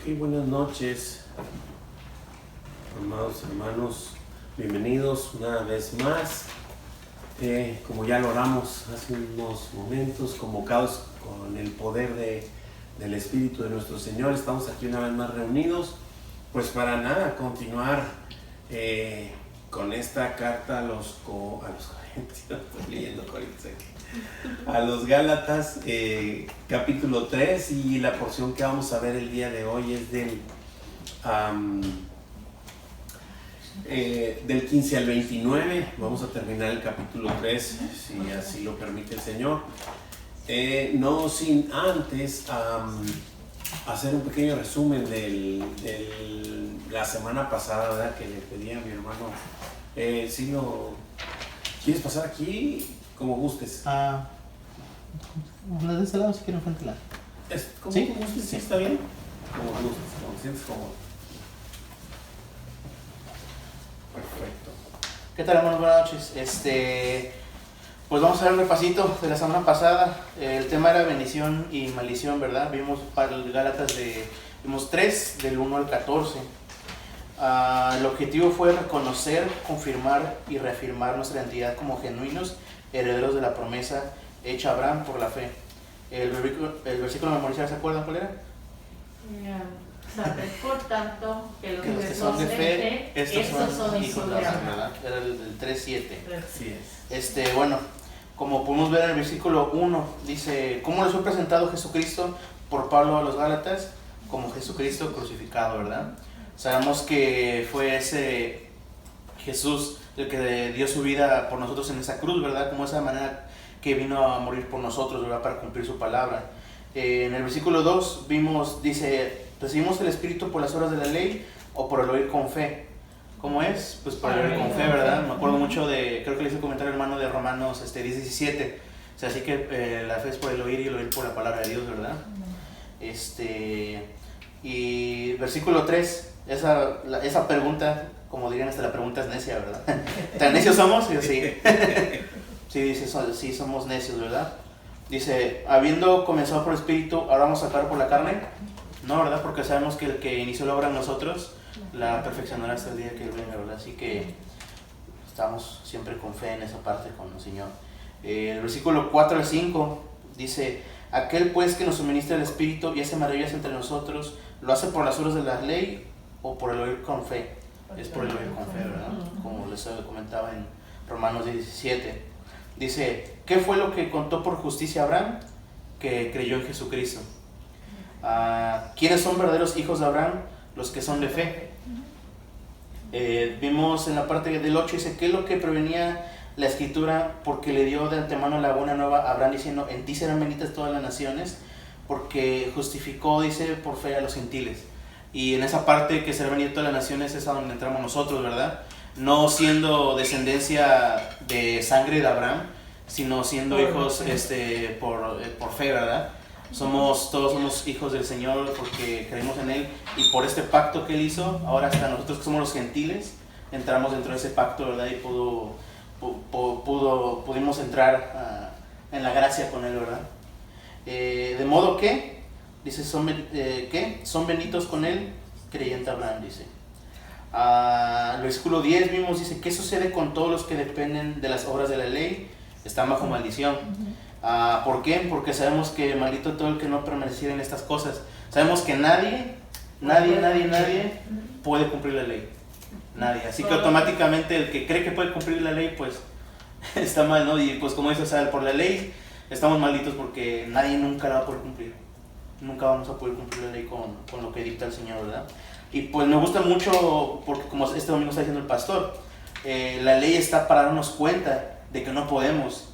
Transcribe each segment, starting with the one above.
Ok, buenas noches, amados hermanos, bienvenidos una vez más. Como ya lo oramos hace unos momentos, convocados con el poder del Espíritu de nuestro Señor, estamos aquí una vez más reunidos, pues para nada, continuar con esta carta a los Corintios, estoy leyendo Corintios aquí. A los Gálatas, capítulo 3, y la porción que vamos a ver el día de hoy es del 15 al 29. Vamos a terminar el capítulo 3, si así lo permite el Señor. No sin antes hacer un pequeño resumen de la semana pasada, ¿verdad? Que le pedí a mi hermano. Si lo quieres pasar aquí, como gustes. La de este lado si quieren frente la. Como ¿Sí? gustes, sí, está bien. Como gustes, como te sientes cómodo. Perfecto. ¿Qué tal, hermanos? Buenas noches. Pues vamos a ver un repasito de la semana pasada. El tema era bendición y maldición, ¿verdad? Vimos para el Gálatas vimos 3, del 1 al 14. El objetivo fue reconocer, confirmar y reafirmar nuestra identidad como genuinos herederos de la promesa hecha a Abraham por la fe. El versículo memorizar, ¿se acuerdan cuál era? Sabed por tanto que los que son de fe, estos son hijos de Abraham, ¿verdad? Era el 3:7. Así es. Bueno, como podemos ver en el versículo 1, dice: ¿cómo les fue presentado Jesucristo por Pablo a los Gálatas? Como Jesucristo crucificado, ¿verdad? Sabemos que fue ese Jesús el que dio su vida por nosotros en esa cruz, ¿verdad? Como esa manera que vino a morir por nosotros, ¿verdad? Para cumplir su palabra. En el versículo 2 dice: ¿recibimos el Espíritu por las obras de la ley o por el oír con fe? ¿Cómo es? Pues por el oír con fe, ¿verdad? Me acuerdo mucho creo que le hice el comentario hermano de Romanos 10:17. O sea, así que la fe es por el oír y el oír por la palabra de Dios, ¿verdad? Y versículo 3, esa pregunta, como dirían, hasta la pregunta es necia, ¿verdad? ¿Tan necios somos? Sí. Sí, dice, sí, somos necios, ¿verdad? Dice: habiendo comenzado por el Espíritu, ¿ahora vamos a acabar por la carne? No, ¿verdad? Porque sabemos que el que inició la obra en nosotros la perfeccionará hasta el día que Él venga, ¿verdad? Así que estamos siempre con fe en esa parte con el Señor. El versículo 4 al 5 dice: aquel pues que nos suministra el Espíritu y hace maravillas entre nosotros, ¿lo hace por las obras de la ley o por el oír con fe? Es por el oír con fe, ¿verdad? Como les comentaba en Romanos 17. Dice: ¿qué fue lo que contó por justicia a Abraham? Que creyó en Jesucristo. ¿Quiénes son verdaderos hijos de Abraham? Los que son de fe. Vimos en la parte del 8, dice: ¿qué es lo que prevenía la escritura? Porque le dio de antemano la buena nueva a Abraham, diciendo: en ti serán benditas todas las naciones, porque justificó, dice, por fe a los gentiles. Y en esa parte que será bendita todas las naciones es a donde entramos nosotros, ¿verdad? No siendo descendencia de sangre de Abraham, sino siendo hijos por fe, ¿verdad? Todos somos hijos del Señor porque creemos en Él, y por este pacto que Él hizo, ahora hasta nosotros que somos los gentiles entramos dentro de ese pacto, ¿verdad? Y pudimos entrar en la gracia con Él, ¿verdad? De modo que, dice, son benditos con Él, creyente Abraham, dice. El versículo 10 vimos, dice: ¿qué sucede con todos los que dependen de las obras de la ley? Están bajo maldición. ¿Por qué? Porque sabemos que maldito todo el que no permaneciera en estas cosas. Sabemos que nadie puede cumplir la ley. Nadie. Así que automáticamente el que cree que puede cumplir la ley, pues está mal, ¿no? Y pues como dice, o sea, por la ley estamos malditos porque nadie nunca la va a poder cumplir. Nunca vamos a poder cumplir la ley con lo que dicta el Señor, ¿verdad? Y pues me gusta mucho porque, como este domingo está diciendo el pastor, la ley está para darnos cuenta de que no podemos.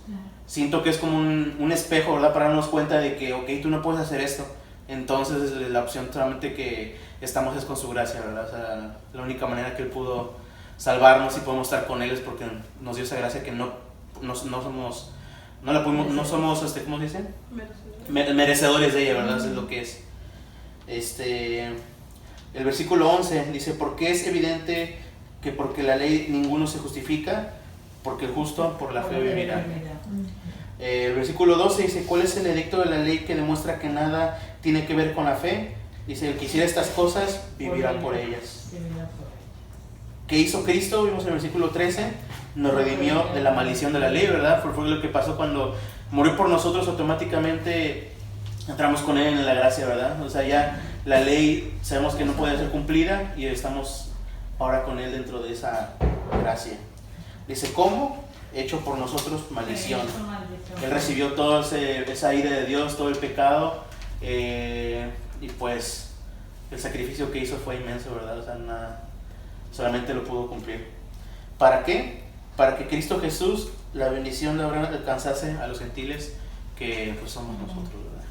Siento que es como un espejo, ¿verdad? Para darnos cuenta de que, ok, tú no puedes hacer esto. Entonces la opción solamente que estamos es con su gracia, ¿verdad? O sea, la única manera que Él pudo salvarnos y podemos estar con Él es porque nos dio esa gracia que no somos, ¿cómo se dice? Merecedores de ella, ¿verdad? Eso es lo que es. El versículo 11 dice: porque es evidente que porque la ley ninguno se justifica, porque el justo por la fe vivirá. El versículo 12 dice: ¿cuál es el edicto de la ley que demuestra que nada tiene que ver con la fe? Dice, el que hiciera estas cosas, vivirá por ellas. ¿Qué hizo Cristo? Vimos en el versículo 13, nos redimió de la maldición de la ley, ¿verdad? Fue lo que pasó cuando murió por nosotros, automáticamente entramos con Él en la gracia, ¿verdad? O sea, ya la ley sabemos que no puede ser cumplida y estamos ahora con Él dentro de esa gracia. Dice, ¿cómo? Hecho por nosotros maldición. Él recibió toda esa ira de Dios, todo el pecado, y pues el sacrificio que hizo fue inmenso, ¿verdad? O sea, nada, solamente lo pudo cumplir. ¿Para qué? Para que Cristo Jesús, la bendición de Abraham, alcanzase a los gentiles que pues somos nosotros, ¿verdad?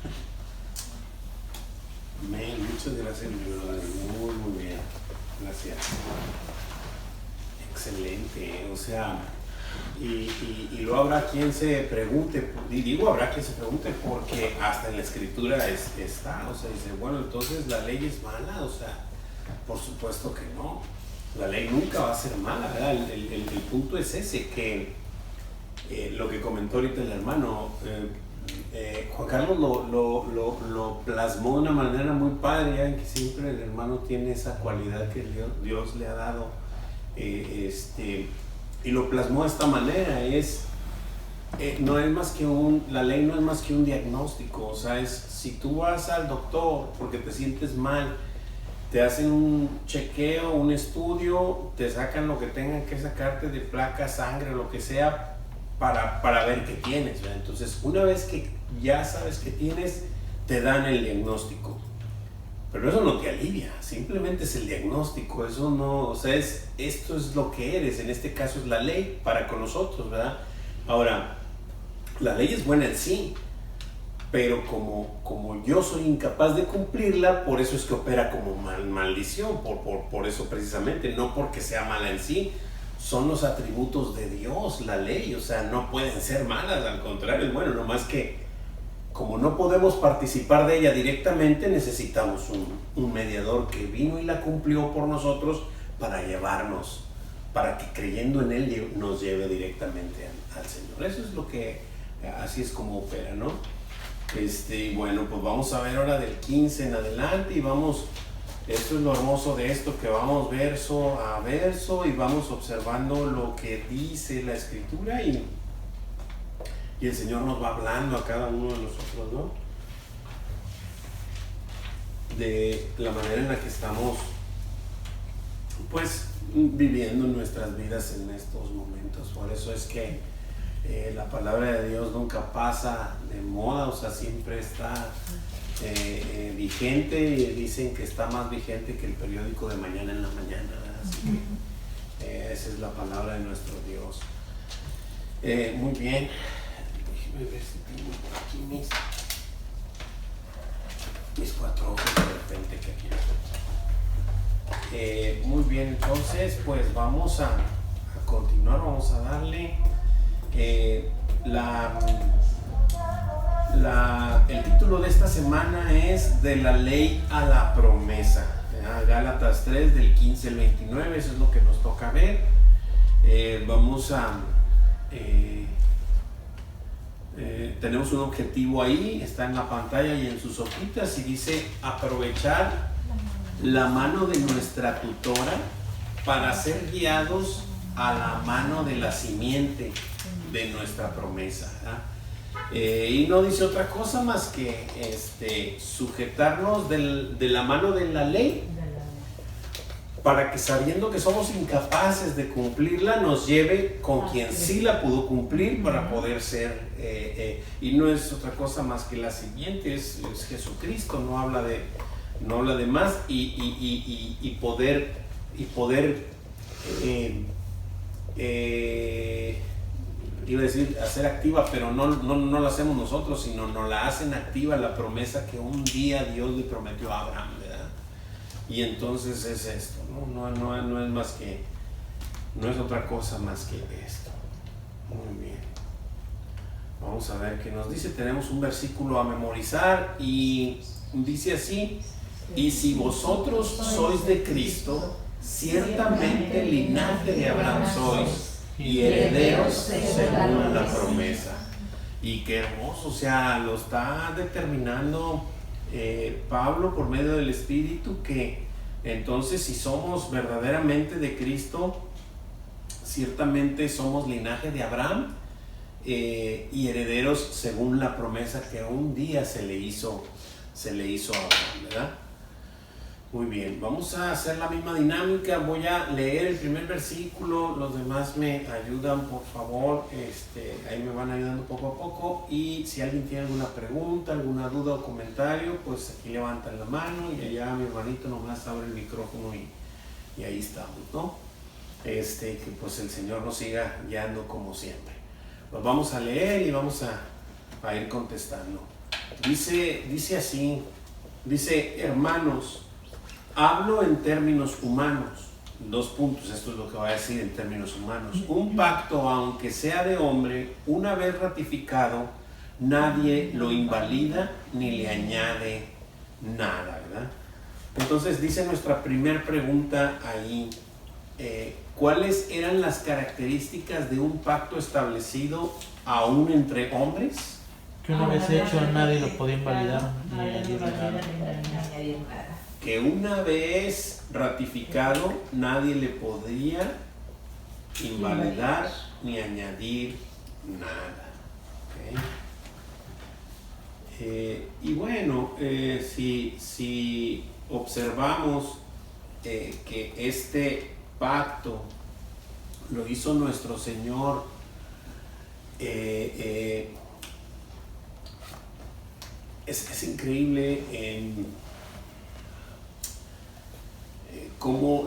Amén, muchas gracias, mi brother. Muy bien, gracias. Excelente, o sea, y luego habrá quien se pregunte, y digo habrá quien se pregunte porque hasta en la escritura está, o sea, dice, bueno, entonces la ley es mala, o sea, por supuesto que no, la ley nunca va a ser mala, ¿verdad? El punto es ese, que lo que comentó ahorita el hermano, Juan Carlos lo plasmó de una manera muy padre, ya que siempre el hermano tiene esa cualidad que Dios le ha dado, y lo plasmó de esta manera, no es más que la ley no es más que un diagnóstico, o sea, si tú vas al doctor porque te sientes mal, te hacen un chequeo, un estudio, te sacan lo que tengan que sacarte de placa, sangre, lo que sea, para ver qué tienes, ¿verdad? Entonces, una vez que ya sabes qué tienes, te dan el diagnóstico. Pero eso no te alivia, simplemente es el diagnóstico, eso no, o sea, esto es lo que eres, en este caso es la ley para con nosotros, ¿verdad? Ahora, la ley es buena en sí, pero como yo soy incapaz de cumplirla, por eso es que opera como maldición, por eso precisamente, no porque sea mala en sí, son los atributos de Dios, la ley, o sea, no pueden ser malas, al contrario, bueno, nomás que como no podemos participar de ella directamente, necesitamos un mediador que vino y la cumplió por nosotros para llevarnos, para que creyendo en Él nos lleve directamente al Señor. Eso es lo que, así es como opera, ¿no? Bueno, pues vamos a ver ahora del 15 en adelante y vamos, esto es lo hermoso de esto, que vamos verso a verso y vamos observando lo que dice la Escritura y el Señor nos va hablando a cada uno de nosotros, ¿no? De la manera en la que estamos, pues, viviendo nuestras vidas en estos momentos. Por eso es que la palabra de Dios nunca pasa de moda, o sea, siempre está vigente, y dicen que está más vigente que el periódico de mañana en la mañana, ¿verdad? Así que esa es la palabra de nuestro Dios. Muy bien. Déjeme ver si tengo por aquí mis 4 ojos de repente que aquí. Muy bien, entonces pues vamos a continuar, vamos a darle el título de esta semana es de la ley a la promesa, ¿verdad? Gálatas 3 del 15 al 29, eso es lo que nos toca ver. Vamos a tenemos un objetivo ahí, está en la pantalla y en sus hojitas, y dice aprovechar la mano de nuestra tutora para ser guiados a la mano de la simiente de nuestra promesa, ¿verdad? Y no dice otra cosa más que sujetarnos de la mano de la ley, para que, sabiendo que somos incapaces de cumplirla, nos lleve con quien sí la pudo cumplir para poder ser, y no es otra cosa más que la siguiente, es Jesucristo, no habla de más, y poder iba a decir hacer activa, pero no la hacemos nosotros, sino nos la hacen activa la promesa que un día Dios le prometió a Abraham, ¿verdad? Y entonces es esto, no es más que, no es otra cosa más que esto. Muy bien. Vamos a ver qué nos dice. Tenemos un versículo a memorizar y dice así: y si vosotros sois de Cristo, ciertamente linaje de Abraham sois y herederos según la promesa. Y qué hermoso, o sea, lo está determinando Pablo por medio del Espíritu que entonces si somos verdaderamente de Cristo, ciertamente somos linaje de Abraham y herederos según la promesa que un día se le hizo a Abraham, ¿verdad? Muy bien, vamos a hacer la misma dinámica. Voy a leer el primer versículo, los demás me ayudan por favor, ahí me van ayudando poco a poco, y si alguien tiene alguna pregunta, alguna duda o comentario, pues aquí levantan la mano y allá mi hermanito nomás abre el micrófono y ahí estamos, ¿no? Que pues el Señor nos siga guiando como siempre. Los vamos a leer y vamos a ir contestando. Dice así, hermanos, hablo en términos humanos. 2 puntos, esto es lo que va a decir en términos humanos. Un pacto, aunque sea de hombre, una vez ratificado, nadie lo invalida ni le añade nada, ¿verdad? Entonces dice nuestra primera pregunta ahí, ¿cuáles eran las características de un pacto establecido aún entre hombres? Que una vez hecho nadie lo podía invalidar ni añadir nada. Que una vez ratificado nadie le podría invalidar ni añadir nada. ¿Okay? Y bueno, si observamos que este pacto lo hizo nuestro Señor, es increíble cómo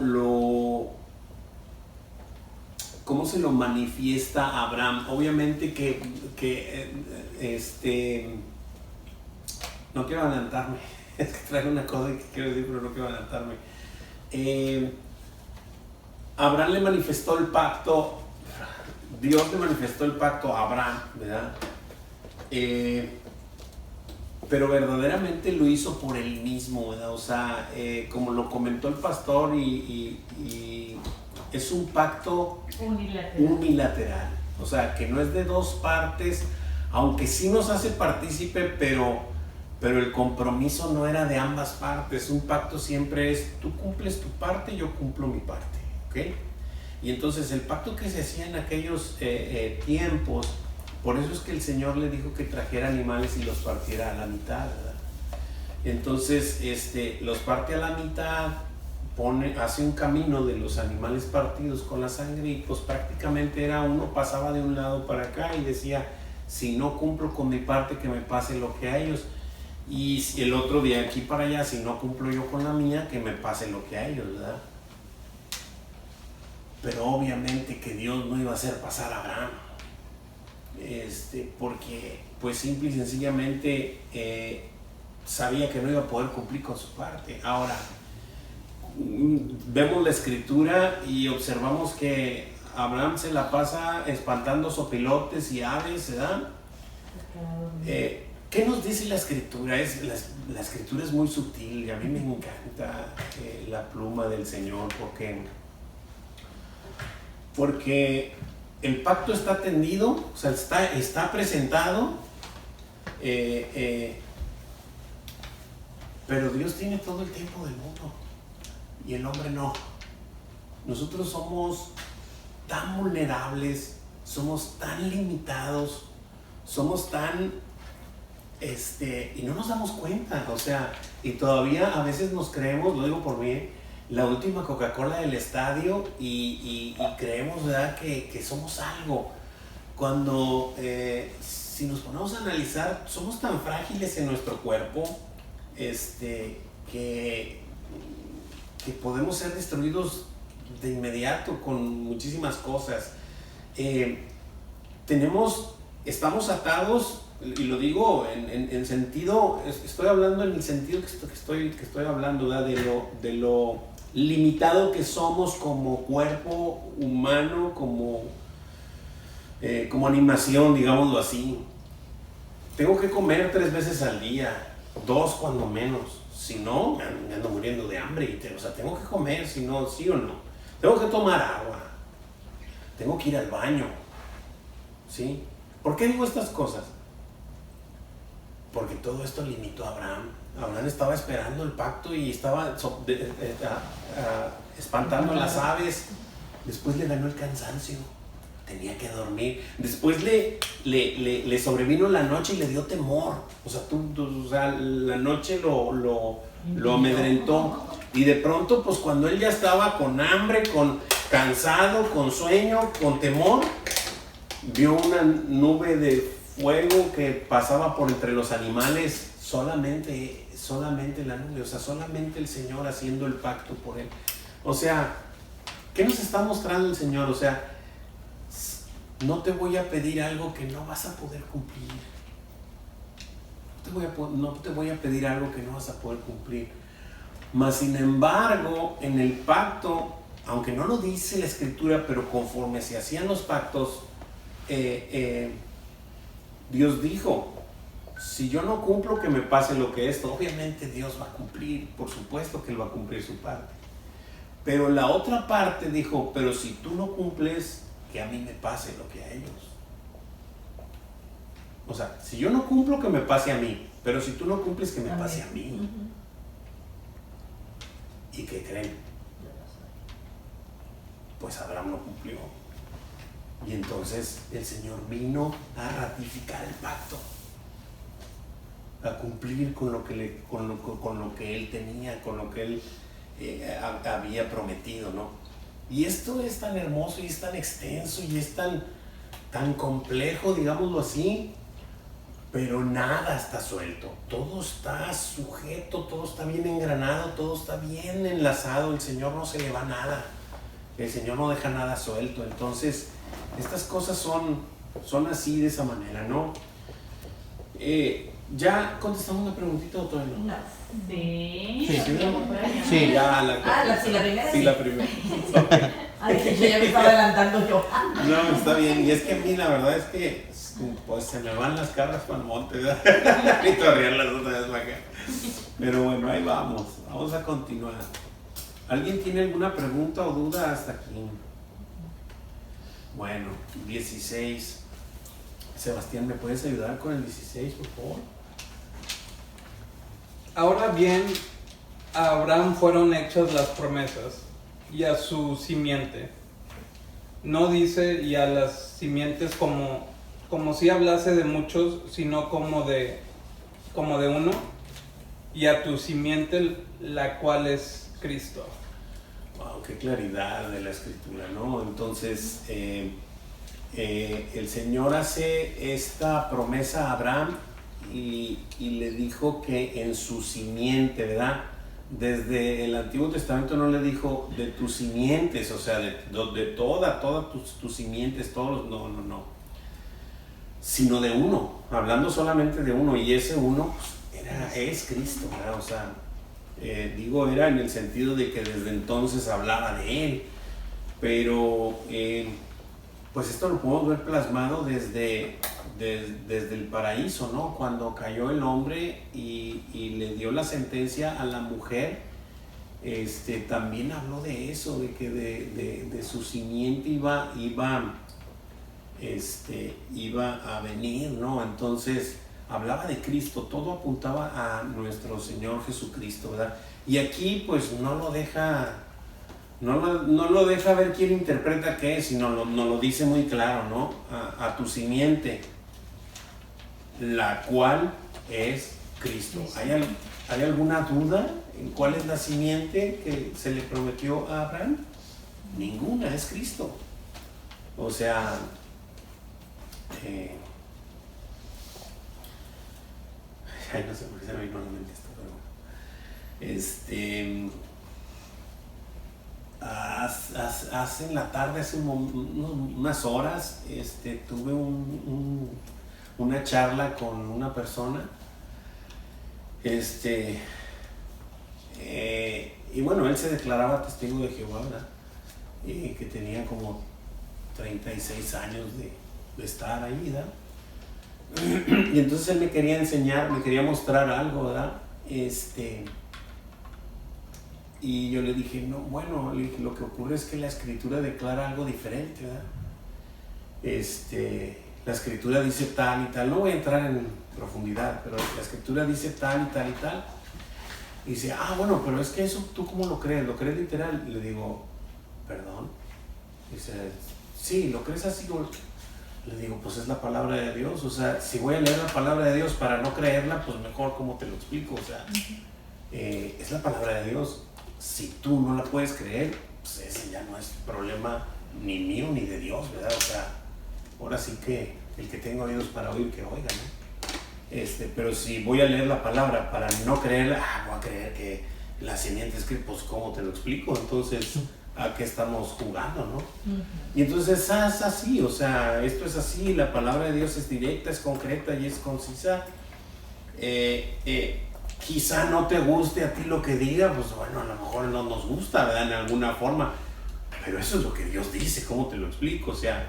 se lo manifiesta a Abraham. Obviamente no quiero adelantarme, es que traigo una cosa que quiero decir, pero no quiero adelantarme. Abraham le manifestó el pacto, Dios le manifestó el pacto a Abraham, ¿verdad? Pero verdaderamente lo hizo por él mismo, ¿verdad? O sea, como lo comentó el pastor, y es un pacto unilateral. O sea, que no es de 2 partes, aunque sí nos hace partícipe, pero el compromiso no era de ambas partes. Un pacto siempre es, tú cumples tu parte, yo cumplo mi parte, ¿ok? Y entonces el pacto que se hacía en aquellos tiempos, por eso es que el Señor le dijo que trajera animales y los partiera a la mitad, ¿verdad? Entonces, los parte a la mitad, hace un camino de los animales partidos con la sangre, y pues prácticamente era uno pasaba de un lado para acá y decía, si no cumplo con mi parte, que me pase lo que a ellos. Y el otro de aquí para allá, si no cumplo yo con la mía, que me pase lo que a ellos, ¿verdad? Pero obviamente que Dios no iba a hacer pasar a Abraham. Porque pues simple y sencillamente sabía que no iba a poder cumplir con su parte. Ahora, vemos la escritura y observamos que Abraham se la pasa espantando sopilotes y aves, ¿verdad? ¿Qué nos dice la escritura? La escritura es muy sutil y a mí me encanta la pluma del Señor, porque el pacto está tendido, o sea, está presentado, pero Dios tiene todo el tiempo del mundo y el hombre no. Nosotros somos tan vulnerables, somos tan limitados, somos tan, y no nos damos cuenta, o sea, y todavía a veces nos creemos, lo digo por mí, la última Coca-Cola del estadio y creemos, ¿verdad?, que somos algo. Cuando, si nos ponemos a analizar, somos tan frágiles en nuestro cuerpo que podemos ser destruidos de inmediato con muchísimas cosas. Estamos atados, y lo digo en sentido, estoy hablando en el sentido que estoy hablando, ¿verdad?, de lo limitado que somos como cuerpo humano, como animación, digámoslo así. Tengo que comer 3 veces al día, 2 cuando menos, si no me ando muriendo de hambre. O sea, tengo que comer, si no, sí o no. Tengo que tomar agua, tengo que ir al baño, ¿sí? ¿Por qué digo estas cosas? porque todo esto limitó a Abraham. Abraham estaba esperando el pacto y estaba espantando a las aves. Después le ganó el cansancio, tenía que dormir. Después le sobrevino la noche y le dio temor. O sea, la noche lo amedrentó. Y de pronto, pues cuando él ya estaba con hambre, cansado, con sueño, con temor, vio una nube de fuego que pasaba por entre los animales. Solamente la nube, o sea, solamente el Señor haciendo el pacto por él. O sea, ¿qué nos está mostrando el Señor? O sea, no te voy a pedir algo que no vas a poder cumplir. No te voy a pedir algo que no vas a poder cumplir. Mas sin embargo, en el pacto, aunque no lo dice la Escritura, pero conforme se hacían los pactos, Dios dijo: si yo no cumplo, que me pase lo que esto. Obviamente Dios va a cumplir, por supuesto que Él va a cumplir su parte. Pero la otra parte dijo: pero si tú no cumples, que a mí me pase lo que a ellos. O sea, si yo no cumplo, que me pase a mí. Pero si tú no cumples, que me pase a mí. ¿Y qué creen? Pues Abraham no cumplió. Y entonces el Señor vino a ratificar el pacto, a cumplir con lo que él tenía, con lo que él había prometido, ¿no? Y esto es tan hermoso y es tan extenso y es tan complejo, digámoslo así, pero nada está suelto, todo está sujeto, todo está bien engranado, todo está bien enlazado. El Señor no se le va nada, el Señor no deja nada suelto. Entonces estas cosas son así, de esa manera, ¿no? ¿Ya contestamos una preguntita o todavía no? Sí. Sí. Ya la primera. Sí, la primera. Okay. Ay, yo ya me estaba adelantando yo. No, está bien. Y es que a mí la verdad es que pues se me van las cabras para el monte, ¿verdad? Y torrear las otra vez para acá. Pero bueno, ahí vamos a continuar. ¿Alguien tiene alguna pregunta o duda hasta aquí? Bueno, 16. Sebastián, ¿me puedes ayudar con el 16, por favor? Ahora bien, a Abraham fueron hechas las promesas, y a su simiente. No dice y a las simientes como si hablase de muchos, sino como de uno, y a tu simiente, la cual es Cristo. Wow, qué claridad de la Escritura, ¿no? Entonces, el Señor hace esta promesa a Abraham y le dijo que en su simiente, ¿verdad? Desde el Antiguo Testamento no le dijo de tus simientes, o sea, de todas tus simientes, todos, no, sino de uno, hablando solamente de uno, y ese uno pues, es Cristo, ¿verdad? O sea, era en el sentido de que desde entonces hablaba de Él, pero pues esto lo podemos ver plasmado desde el paraíso, ¿no? Cuando cayó el hombre y le dio la sentencia a la mujer, también habló de eso, de que de su simiente iba a venir, ¿no? Entonces hablaba de Cristo, todo apuntaba a nuestro Señor Jesucristo, ¿verdad? Y aquí pues no lo deja ver quién interpreta qué, sino nos lo dice muy claro, ¿no? A tu simiente, la cual es Cristo. ¿Hay alguna duda en cuál es la simiente que se le prometió a Abraham? Ninguna, es Cristo. O sea, no sé por qué se me vino a la mente esto, pero hace en la tarde, hace unas horas, tuve una charla con una persona, y bueno, él se declaraba testigo de Jehová, ¿verdad? Que tenía como 36 años de estar ahí, ¿verdad? Y entonces él me quería enseñar, me quería mostrar algo, ¿verdad? Y yo le dije, no, bueno, le dije, lo que ocurre es que la Escritura declara algo diferente, ¿verdad? la escritura dice tal y tal, no voy a entrar en profundidad, pero la escritura dice tal y tal y tal. Y dice, bueno, pero es que eso, ¿tú cómo lo crees? ¿Lo crees literal? Y le digo, ¿perdón? Dice, sí, ¿lo crees así? Le digo, pues es la palabra de Dios. O sea, si voy a leer la palabra de Dios para no creerla, pues mejor, ¿cómo te lo explico? O sea, es la palabra de Dios. Si tú no la puedes creer, pues ese ya no es problema ni mío ni de Dios, ¿verdad? O sea, ahora sí que el que tenga oídos para oír, que oiga, ¿no? Pero si voy a leer la palabra para no creerla, voy a creer que la simiente es que, pues, ¿cómo te lo explico? Entonces, ¿a qué estamos jugando, no? Y entonces es así, o sea, esto es así, la palabra de Dios es directa, es concreta y es concisa. Quizá no te guste a ti lo que diga, pues bueno, a lo mejor no nos gusta, ¿verdad? En alguna forma, pero eso es lo que Dios dice, ¿cómo te lo explico? O sea,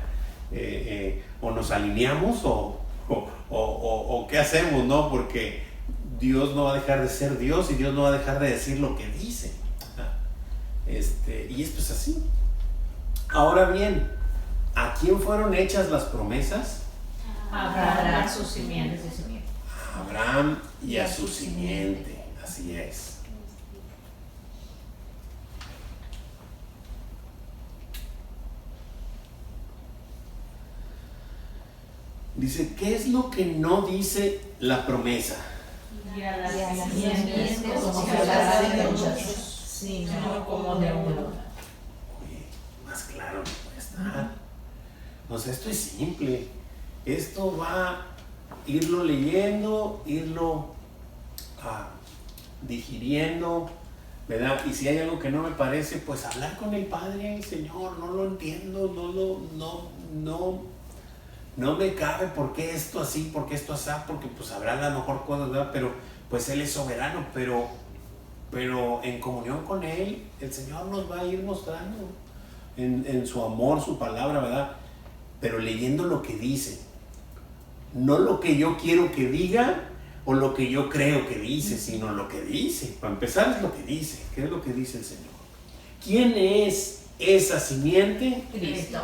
o nos alineamos o ¿qué hacemos, no? Porque Dios no va a dejar de ser Dios y Dios no va a dejar de decir lo que dice. Y esto es así. Ahora bien, ¿a quién fueron hechas las promesas? Abraham, su simiente. A Abraham y a su simiente. Así es. Dice, ¿qué es lo que no dice la promesa? Y a las simientes como simientes si hablara de muchos. muchos, sino como de uno. Oye, más claro no puede estar. O sea, esto es simple. Esto va a irlo leyendo, irlo digiriendo, ¿verdad? Y si hay algo que no me parece, pues hablar con el Padre, Señor, no lo entiendo, no me cabe por qué esto así, por qué esto así, porque pues habrá a lo mejor cosas, ¿verdad? Pero pues Él es soberano, pero en comunión con Él, el Señor nos va a ir mostrando en su amor, su palabra, ¿verdad? Pero leyendo lo que dice, no lo que yo quiero que diga o lo que yo creo que dice, sino lo que dice. Para empezar es lo que dice. ¿Qué es lo que dice el Señor? ¿Quién es esa simiente? Cristo.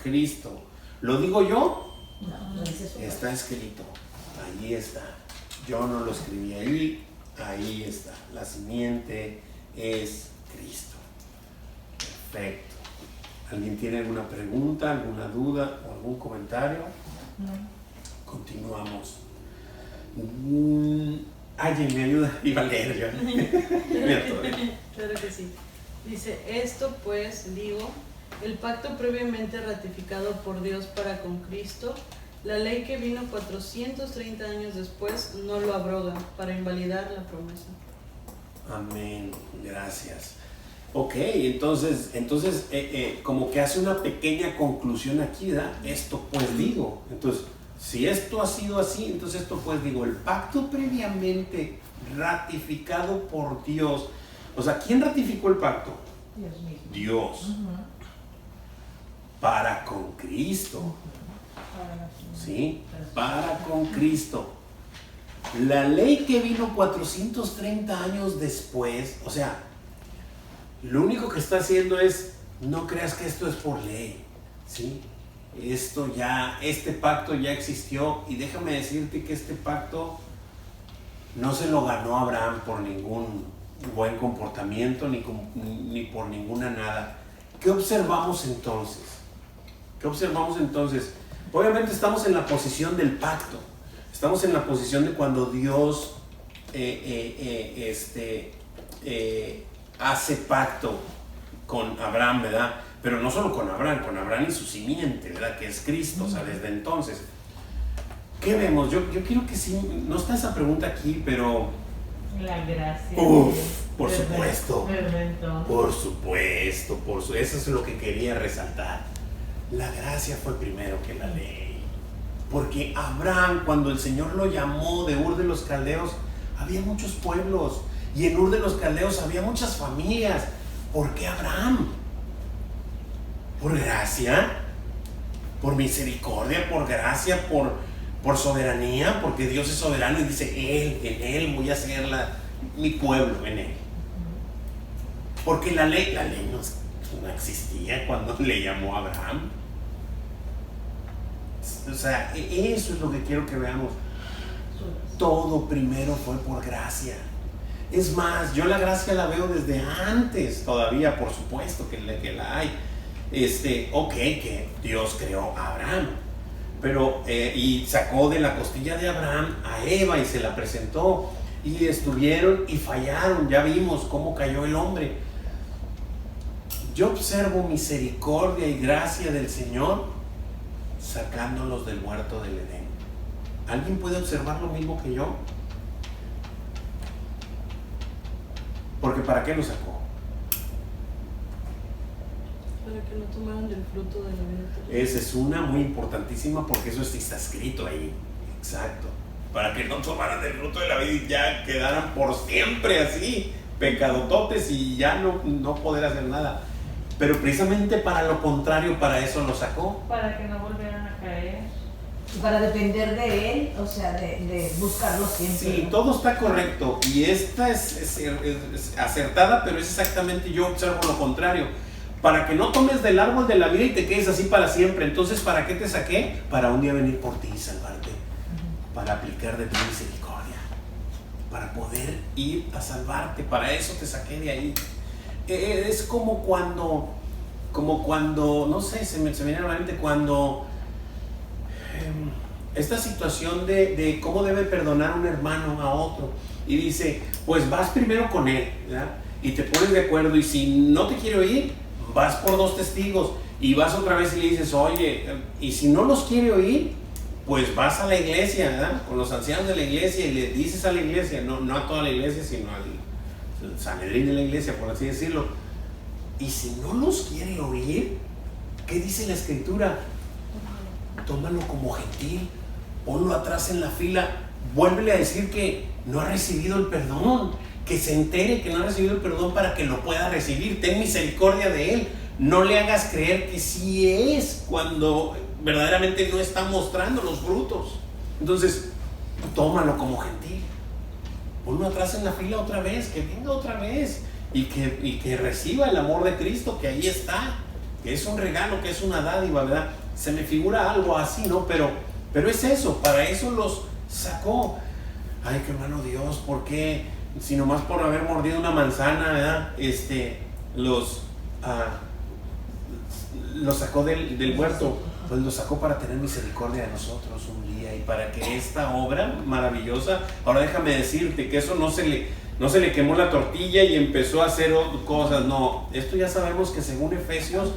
Cristo. ¿Lo digo yo? No dice su Está escrito. Ahí está. Yo no lo escribí ahí está. La simiente es Cristo. Perfecto. ¿Alguien tiene alguna pregunta, alguna duda o algún comentario? No. Continuamos. Alguien me ayuda. Iba a leer yo. Mira, todavía. Claro que sí. Dice, esto pues, digo, el pacto previamente ratificado por Dios para con Cristo, la ley que vino 430 años después, no lo abroga para invalidar la promesa. Amén. Gracias. Ok, entonces como que hace una pequeña conclusión aquí, ¿verdad? Esto pues digo. Entonces, si esto ha sido así, entonces esto pues digo, el pacto previamente ratificado por Dios. O sea, ¿quién ratificó el pacto? Dios mismo. Dios. Para con Cristo. ¿Sí? Para con Cristo. La ley que vino 430 años después, o sea, lo único que está haciendo es, no creas que esto es por ley, ¿sí? Este pacto ya existió, y déjame decirte que este pacto no se lo ganó Abraham por ningún buen comportamiento ni por ninguna nada. ¿Qué observamos entonces? Obviamente estamos en la posición del pacto, estamos en la posición de cuando Dios hace pacto con Abraham, ¿verdad? Pero no solo con Abraham y su simiente, ¿verdad? Que es Cristo, o sea, desde entonces. ¿Qué vemos? Yo quiero que sí, no está esa pregunta aquí, pero... La gracia. Por supuesto. Perfecto. Por supuesto, eso es lo que quería resaltar. La gracia fue primero que la ley. Porque Abraham, cuando el Señor lo llamó de Ur de los Caldeos, había muchos pueblos. Y en Ur de los Caldeos había muchas familias. ¿Por qué Abraham? ¿Por gracia? ¿Por misericordia? ¿Por gracia? ¿Por soberanía? Porque Dios es soberano y dice, en Él voy a hacer mi pueblo, en Él. Porque la ley no existía cuando le llamó a Abraham. O sea, eso es lo que quiero que veamos. Todo primero fue por gracia. Es más, yo la gracia la veo desde antes todavía, por supuesto que la hay. Ok, que Dios creó a Abraham, pero y sacó de la costilla de Abraham a Eva y se la presentó, y estuvieron y fallaron. Ya vimos cómo cayó el hombre. Yo observo misericordia y gracia del Señor sacándolos del huerto del Edén. ¿Alguien puede observar lo mismo que yo? Porque ¿para qué lo sacó? Para que no tomaran del fruto de la vida eterna. Esa es una muy importantísima, porque eso está escrito ahí. Exacto. Para que no tomaran del fruto de la vida y ya quedaran por siempre así, pecadototes, y ya no poder hacer nada. Pero precisamente para lo contrario, para eso lo sacó. Para que no volvieran a caer. Y para depender de Él, o sea, de buscarlo siempre. Sí, ¿no? todo está correcto. Y esta es acertada, pero es exactamente, yo observo lo contrario. Para que no tomes del árbol de la vida y te quedes así para siempre. Entonces, ¿para qué te saqué? Para un día venir por ti y salvarte. Para aplicar de tu misericordia. Para poder ir a salvarte. Para eso te saqué de ahí. Es como cuando, no sé, se me viene a la mente cuando esta situación de cómo debe perdonar un hermano a otro, y dice, pues vas primero con él, ¿verdad? Y te pones de acuerdo, y si no te quiere oír, vas por 2 testigos, y vas otra vez y le dices, oye, y si no los quiere oír, pues vas a la iglesia, ¿verdad? Con los ancianos de la iglesia, y le dices a la iglesia, no a toda la iglesia, sino al Sanedrín de la iglesia, por así decirlo. Y si no los quiere oír, ¿qué dice la Escritura? Tómalo como gentil, ponlo atrás en la fila, vuélvele a decir que no ha recibido el perdón, que se entere que no ha recibido el perdón para que lo pueda recibir. Ten misericordia de él. No le hagas creer que sí es cuando verdaderamente no está mostrando los frutos. Entonces, tómalo como gentil, ponlo atrás en la fila otra vez, que venga otra vez y que reciba el amor de Cristo, que ahí está, que es un regalo, que es una dádiva, ¿verdad? Se me figura algo así, ¿no? Pero es eso, para eso los sacó. Ay, qué hermano Dios, ¿por qué? Si nomás por haber mordido una manzana, ¿verdad? Los sacó del huerto. Pues los sacó para tener misericordia de nosotros un día, y para que esta obra maravillosa, ahora déjame decirte que eso no se le quemó la tortilla y empezó a hacer cosas, no, esto ya sabemos que según Efesios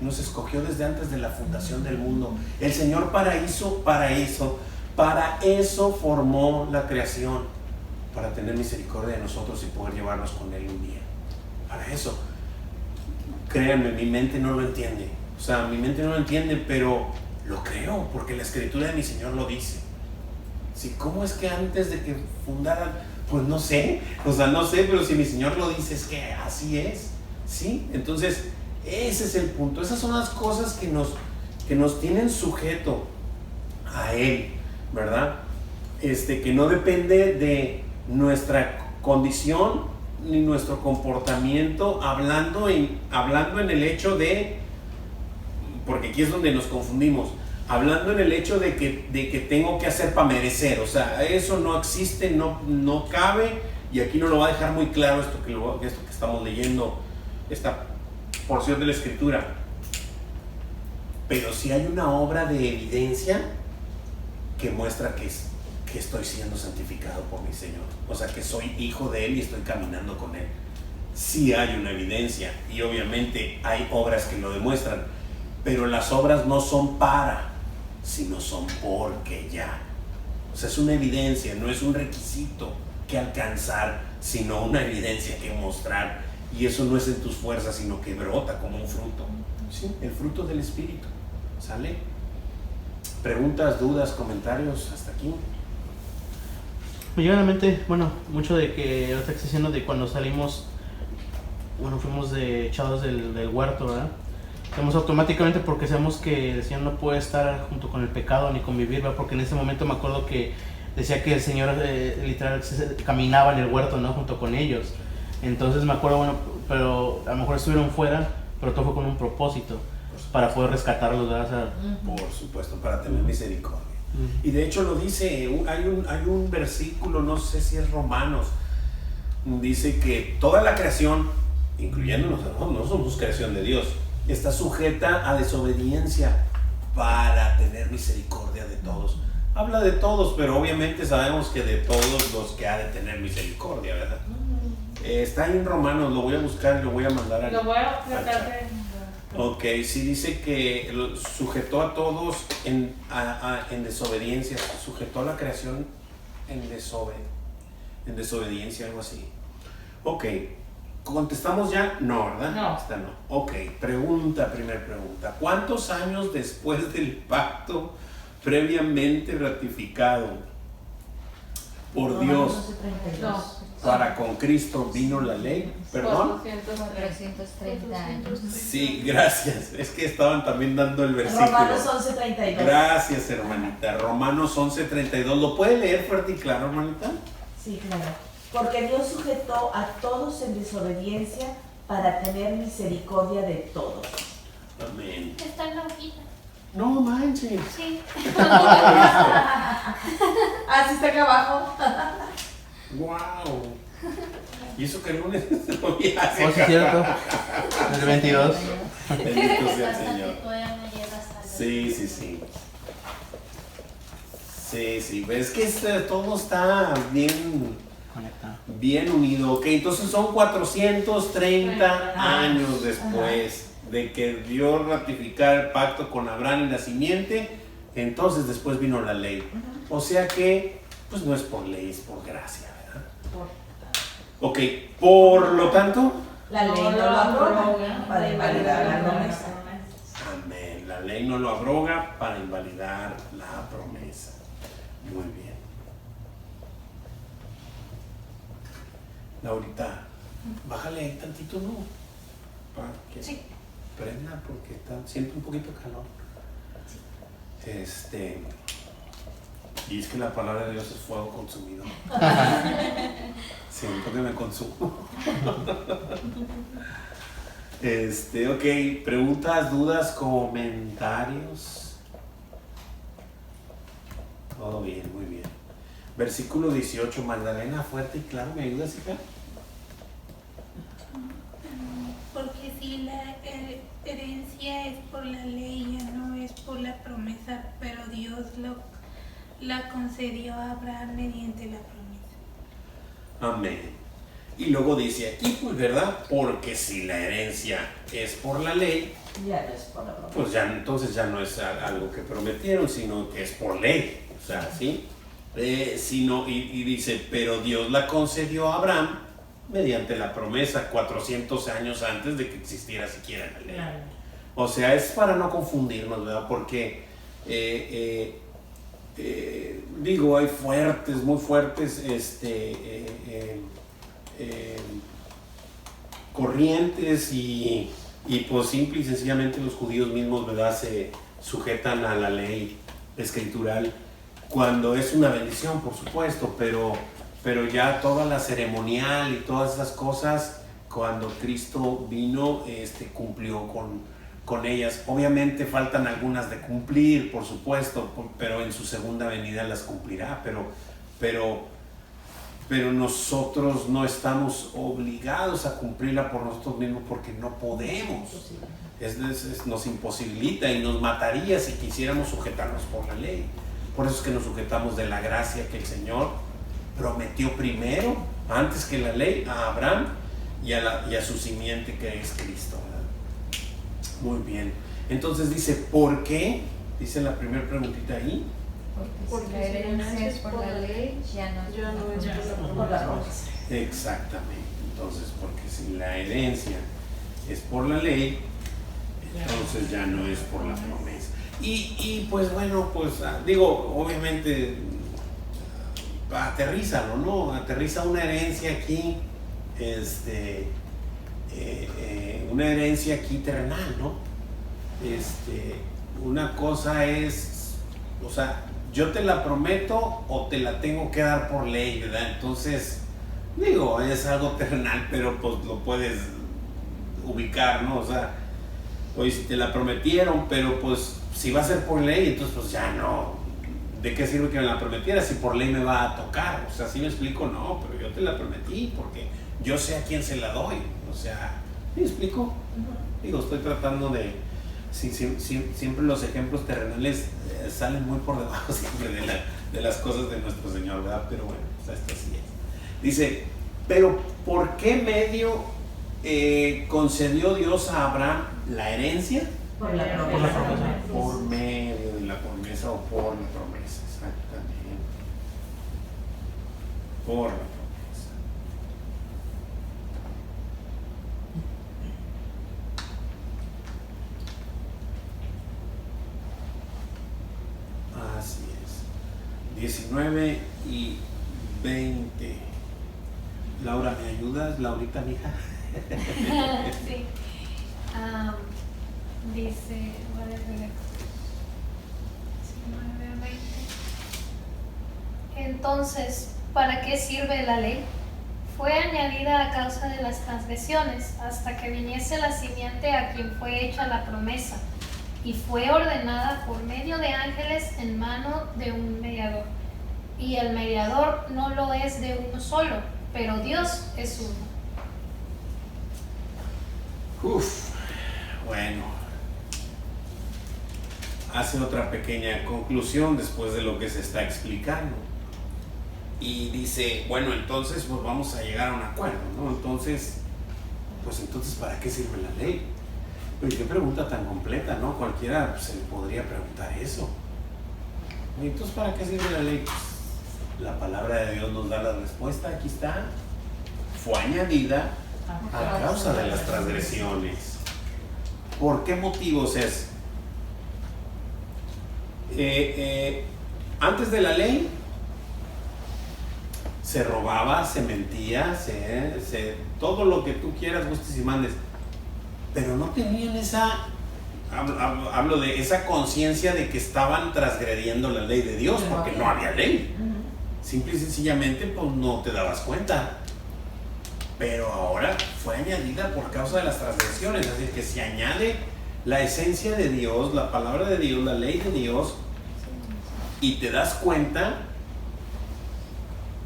nos escogió desde antes de la fundación del mundo. El Señor para eso formó la creación, para tener misericordia de nosotros y poder llevarnos con Él un día. Para eso, créanme, mi mente no lo entiende. O sea, mi mente no lo entiende, pero lo creo, porque la Escritura de mi Señor lo dice. ¿Sí? ¿Cómo es que antes de que fundaran? Pues no sé, pero si mi Señor lo dice, es que así es, ¿sí? Entonces, ese es el punto. Esas son las cosas que nos tienen sujeto a Él, ¿verdad? Que no depende de nuestra condición ni nuestro comportamiento, hablando en el hecho de, porque aquí es donde nos confundimos, hablando en el hecho de que tengo que hacer para merecer. O sea, eso no existe, no cabe, y aquí no lo va a dejar muy claro esto que estamos leyendo, esta porción de la Escritura. Pero sí hay una obra de evidencia que muestra que estoy siendo santificado por mi Señor, o sea, que soy hijo de Él y estoy caminando con Él. Sí hay una evidencia, y obviamente hay obras que lo demuestran, pero las obras no son sino son porque ya. O sea, es una evidencia, no es un requisito que alcanzar, sino una evidencia que mostrar. Y eso no es en tus fuerzas, sino que brota como un fruto. ¿Sí? El fruto del Espíritu. ¿Sale? ¿Preguntas, dudas, comentarios hasta aquí? Me llega a la mente, bueno, mucho de que ahorita está diciendo de cuando salimos, bueno, fuimos echados del huerto, ¿verdad? Hacemos automáticamente porque sabemos que el Señor no puede estar junto con el pecado ni convivir, ¿verdad? Porque en ese momento me acuerdo que decía que el Señor literal caminaba en el huerto, ¿no? Junto con ellos. Entonces me acuerdo, bueno, pero a lo mejor estuvieron fuera, pero todo fue con un propósito. para poder rescatarlos, ¿verdad? O sea, Por supuesto, para tener misericordia. Y de hecho lo dice, hay un versículo, no sé si es Romanos, dice que toda la creación, incluyéndonos, no somos creación de Dios, está sujeta a desobediencia para tener misericordia de todos. Habla de todos, pero obviamente sabemos que de todos los que ha de tener misericordia, ¿verdad? Está ahí en Romanos, lo voy a buscar y lo voy a mandar a... Lo voy a tratar de... Ok, sí dice que sujetó a todos en desobediencia, sujetó a la creación en desobediencia, algo así. Ok, ¿contestamos ya? No, ¿verdad? No. Esta no. Ok, primera pregunta. ¿Cuántos años después del pacto previamente ratificado por Dios 32. para con Cristo vino la ley? ¿Perdón? 430 años. Sí, gracias. Es que estaban también dando el versículo. Romanos 11:32. Gracias, hermanita. Romanos 11:32. ¿Lo puede leer fuerte y claro, hermanita? Sí, claro. Porque Dios sujetó a todos en desobediencia para tener misericordia de todos. Amén. Está en la hojita. No manches. Sí. Ah, sí está acá abajo. Wow. Y eso que el lunes no ya se oh, sí, es cierto. El 22. Bendito sea el Hasta Señor. que todavía no llegas a los- Sí. Ves que todo está bien Conectado. unido. Ok, entonces son 430 años después de que Dios ratificara el pacto con Abraham y la simiente. Entonces después vino la ley. O sea que, pues no es por ley, es por gracia, ¿verdad? Ok, por lo tanto, La ley no lo abroga para invalidar la promesa. amén. La ley no lo abroga para invalidar la promesa. Muy bien. Laurita, bájale ahí tantito, ¿no? Para que prenda, porque siento un poquito de calor. Y es que la palabra de Dios es fuego consumido. Siento que me consumo. Ok, preguntas, dudas, comentarios. Todo bien, muy bien. Versículo 18, Magdalena, fuerte y claro, ¿me ayudas, hija? Porque si la herencia es por la ley, ya no es por la promesa, pero Dios la concedió a Abraham mediante la promesa. Amén. Y luego dice aquí, pues, ¿verdad? Porque si la herencia es por la ley, Ya no es por la promesa. pues ya entonces ya no es algo que prometieron, sino que es por ley. O sea, ¿sí? Y dice, pero Dios la concedió a Abraham mediante la promesa 400 años antes de que existiera siquiera la ley. Claro. O sea, es para no confundirnos, ¿verdad? Porque, digo, hay muy fuertes, corrientes y pues simple y sencillamente los judíos mismos, ¿verdad? Se sujetan a la ley escritural cuando es una bendición, por supuesto, pero ya toda la ceremonial y todas esas cosas, cuando Cristo vino, cumplió con ellas. Obviamente faltan algunas de cumplir, por supuesto, pero en su segunda venida las cumplirá, pero nosotros no estamos obligados a cumplirla por nosotros mismos porque no podemos. Nos imposibilita y nos mataría si quisiéramos sujetarnos por la ley. Por eso es que nos sujetamos de la gracia que el Señor prometió primero, antes que la ley, a Abraham y a su simiente, que es Cristo, ¿verdad? Muy bien. Entonces dice, ¿por qué? Dice la primera preguntita ahí. Porque si la herencia es por la ley, ya no es Por la promesa. Exactamente. Entonces, porque si la herencia es por la ley, entonces ya no es por la promesa. Y pues bueno, pues digo, obviamente aterrízalo, ¿no? Aterriza una herencia aquí, una herencia aquí terrenal, ¿no? Una cosa es, o sea, yo te la prometo o te la tengo que dar por ley, ¿verdad? Entonces, digo, es algo terrenal, pero pues lo puedes ubicar, ¿no? O sea, Oye, si te la prometieron, pero pues si va a ser por ley, entonces pues ya no. ¿De qué sirve que me la prometiera si por ley me va a tocar? O sea, ¿sí me explico? No, pero yo te la prometí porque yo sé a quién se la doy. O sea, ¿me explico? Digo, estoy tratando de... siempre los ejemplos terrenales salen muy por debajo siempre de las cosas de nuestro Señor, ¿verdad? Pero bueno, pues esto sí es. Dice, pero ¿por qué medio concedió Dios a Abraham la herencia? Por la Por la promesa. promesa. Por medio de la promesa o por la promesa, exactamente. Por la promesa. Así es. 19 y 20. Laura, ¿me ayudas? Laurita, mija. Sí. Dice, voy a leer 19 a 20. Entonces, ¿para qué sirve la ley? Fue añadida a causa de las transgresiones, hasta que viniese la simiente a quien fue hecha la promesa, y fue ordenada por medio de ángeles en mano de un mediador. Y el mediador no lo es de uno solo, pero Dios es uno. Bueno, hace otra pequeña conclusión después de lo que se está explicando. Y dice, bueno, entonces pues vamos a llegar a un acuerdo, ¿no? Entonces, ¿para qué sirve la ley? Pues qué pregunta tan completa, ¿no? Cualquiera se le podría preguntar eso. ¿Y entonces para qué sirve la ley? Pues, la palabra de Dios nos da la respuesta, aquí está. Fue añadida a causa de las transgresiones. ¿Por qué motivos es? Antes de la ley se robaba, se mentía, todo lo que tú quieras, gustes y mandes, pero no tenían hablo de esa conciencia de que estaban transgrediendo la ley de Dios, porque no había ley. Simple y sencillamente pues no te dabas cuenta. Pero ahora fue añadida por causa de las transgresiones, así que se añade la esencia de Dios, la palabra de Dios, la ley de Dios, y te das cuenta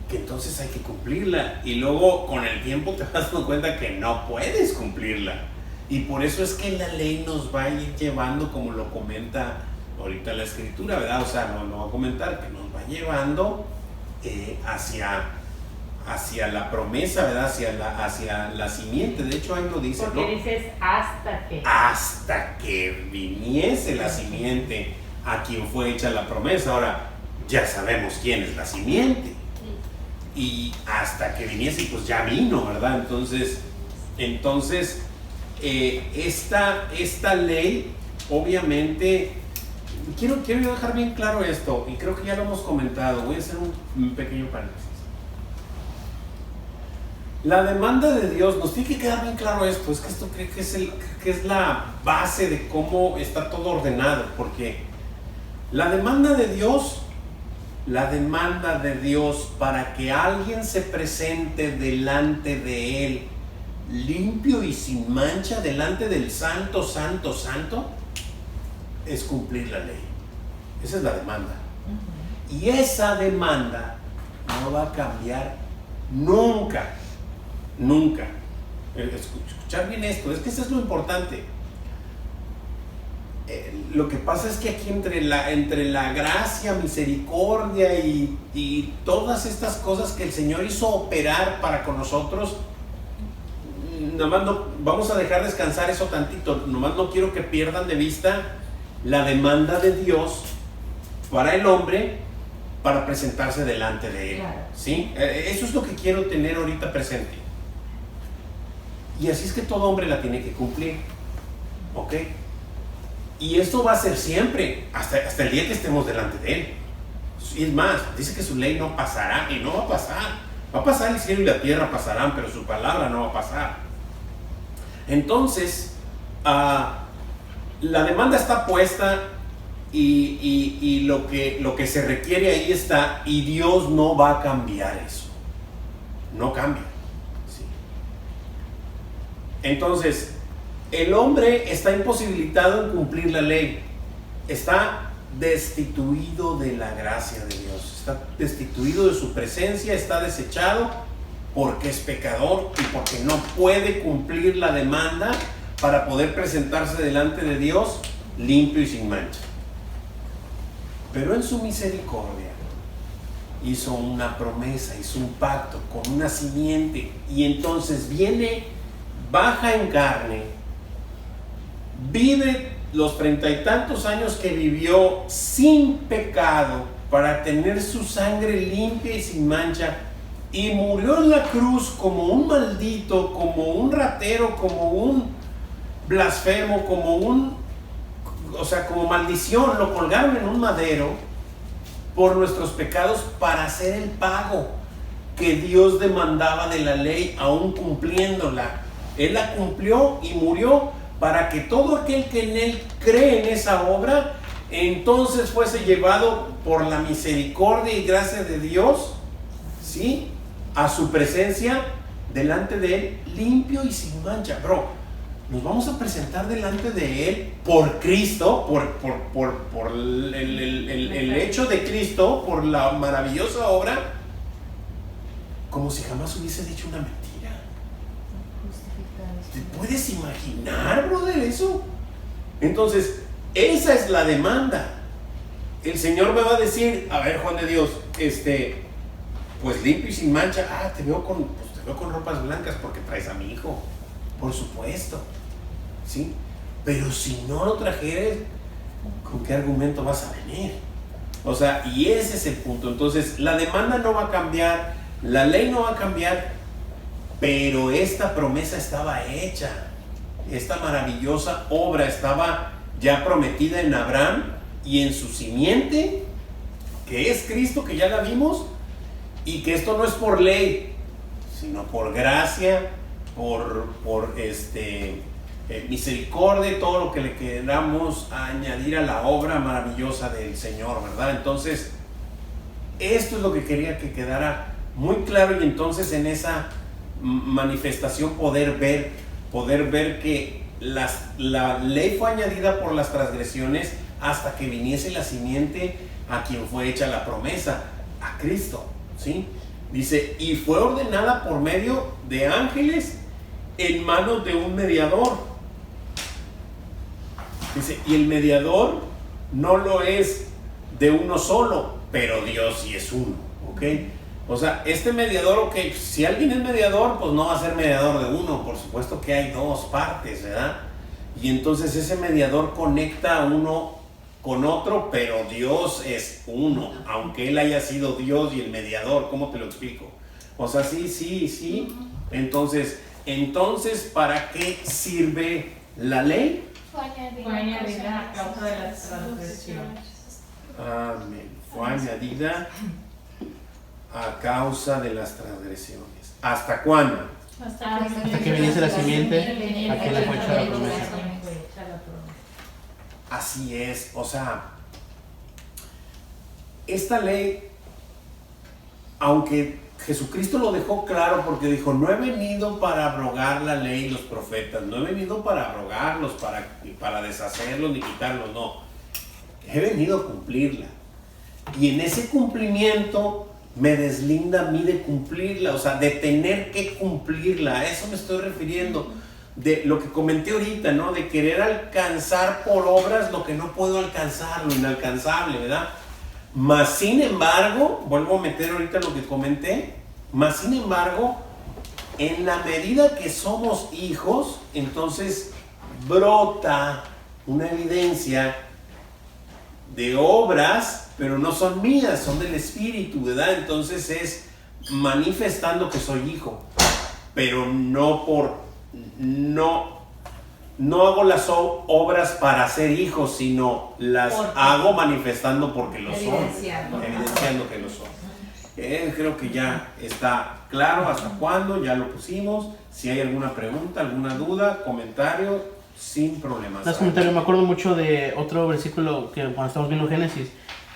que entonces hay que cumplirla, y luego con el tiempo te vas dando cuenta que no puedes cumplirla, y por eso es que la ley nos va a ir llevando, como lo comenta ahorita la escritura, ¿verdad? O sea, no lo va a comentar, que nos va llevando hacia la promesa, ¿verdad? Hacia la simiente. De hecho ahí lo dice, Porque ¿no? dices hasta que viniese la simiente a quien fue hecha la promesa. Ahora ya sabemos quién es la simiente, y hasta que viniese, pues ya vino, ¿verdad? Entonces esta ley, obviamente, quiero yo dejar bien claro esto, y creo que ya lo hemos comentado. Voy a hacer un pequeño paréntesis. La demanda de Dios, nos tiene que quedar bien claro esto, es que esto creo que es la base de cómo está todo ordenado, porque la demanda de Dios para que alguien se presente delante de Él limpio y sin mancha, delante del Santo, Santo, Santo, es cumplir la ley. Esa es la demanda. Y esa demanda no va a cambiar nunca. Nunca. Escuchar bien esto, es que eso es lo importante. Lo que pasa es que aquí entre la gracia, misericordia y todas estas cosas que el Señor hizo operar para con nosotros, nada más vamos a dejar descansar eso tantito. Nomás no quiero que pierdan de vista la demanda de Dios para el hombre para presentarse delante de Él. Claro. ¿Sí? Eso es lo que quiero tener ahorita presente. Y así es que todo hombre la tiene que cumplir. ¿Ok? Y esto va a ser siempre, hasta el día que estemos delante de Él. Y es más, dice que su ley no pasará, y no va a pasar. Va a pasar el cielo y la tierra pasarán, pero su palabra no va a pasar. Entonces, la demanda está puesta, y lo que se requiere ahí está, y Dios no va a cambiar eso. No cambia. ¿Sí? Entonces, el hombre está imposibilitado en cumplir la ley, está destituido de la gracia de Dios, está destituido de su presencia, está desechado porque es pecador y porque no puede cumplir la demanda para poder presentarse delante de Dios limpio y sin mancha. Pero en su misericordia hizo una promesa, hizo un pacto con una simiente, y entonces viene, baja en carne, vive los 30 y tantos años que vivió sin pecado para tener su sangre limpia y sin mancha, y murió en la cruz como un maldito, como un ratero, como un blasfemo, como maldición. Lo colgaron en un madero por nuestros pecados para hacer el pago que Dios demandaba de la ley, aún cumpliéndola. Él la cumplió y murió para que todo aquel que en Él cree en esa obra, entonces fuese llevado por la misericordia y gracia de Dios, ¿sí?, a su presencia delante de Él, limpio y sin mancha. Bro, nos vamos a presentar delante de Él por Cristo, por el hecho de Cristo, por la maravillosa obra, como si jamás hubiese dicho una mentira. ¿Te puedes imaginar, brother, eso? Entonces, esa es la demanda. El Señor me va a decir, a ver, Juan de Dios, pues limpio y sin mancha. Te veo con ropas blancas porque traes a mi hijo, por supuesto, ¿sí? Pero si no lo trajeres, ¿con qué argumento vas a venir? O sea, y ese es el punto. Entonces, la demanda no va a cambiar, la ley no va a cambiar, pero esta promesa estaba hecha. Esta maravillosa obra estaba ya prometida en Abraham y en su simiente, que es Cristo, que ya la vimos, y que esto no es por ley, sino por gracia, por misericordia, todo lo que le queramos añadir a la obra maravillosa del Señor, ¿verdad? Entonces, esto es lo que quería que quedara muy claro, y entonces en esa manifestación poder ver que la ley fue añadida por las transgresiones hasta que viniese la simiente a quien fue hecha la promesa, a Cristo, ¿sí? Dice, y fue ordenada por medio de ángeles en manos de un mediador. Dice, y el mediador no lo es de uno solo, pero Dios sí es uno, ¿ok? O sea, este mediador, ok, si alguien es mediador, pues no va a ser mediador de uno, por supuesto que hay dos partes, ¿verdad? Y entonces ese mediador conecta a uno con otro, pero Dios es uno, aunque Él haya sido Dios y el mediador. ¿Cómo te lo explico? O sea, sí. Entonces, ¿para qué sirve la ley? Fue añadida a causa de las transgresiones. Amén. Fue añadida a causa de las transgresiones. ¿Hasta cuándo? Hasta que viniese la simiente, a quien le fue hecha la promesa. Así es, o sea, esta ley, aunque Jesucristo lo dejó claro porque dijo, no he venido para abrogar la ley y los profetas, no he venido para abrogarlos, para deshacerlos ni quitarlos, no, he venido a cumplirla. Y en ese cumplimiento me deslinda a mí de cumplirla, o sea, de tener que cumplirla. A eso me estoy refiriendo, de lo que comenté ahorita, ¿no? De querer alcanzar por obras lo que no puedo alcanzar, lo inalcanzable, ¿verdad? Mas sin embargo, vuelvo a meter ahorita lo que comenté, mas sin embargo, en la medida que somos hijos, entonces brota una evidencia de obras, pero no son mías, son del Espíritu, ¿verdad? Entonces es manifestando que soy hijo, pero no hago las obras para ser hijo, sino las hago manifestando porque lo son, evidenciando que lo son. Creo que ya está claro hasta cuándo, ya lo pusimos. Si hay alguna pregunta, alguna duda, comentario, sin problemas. Me acuerdo mucho de otro versículo que cuando estamos viendo Génesis,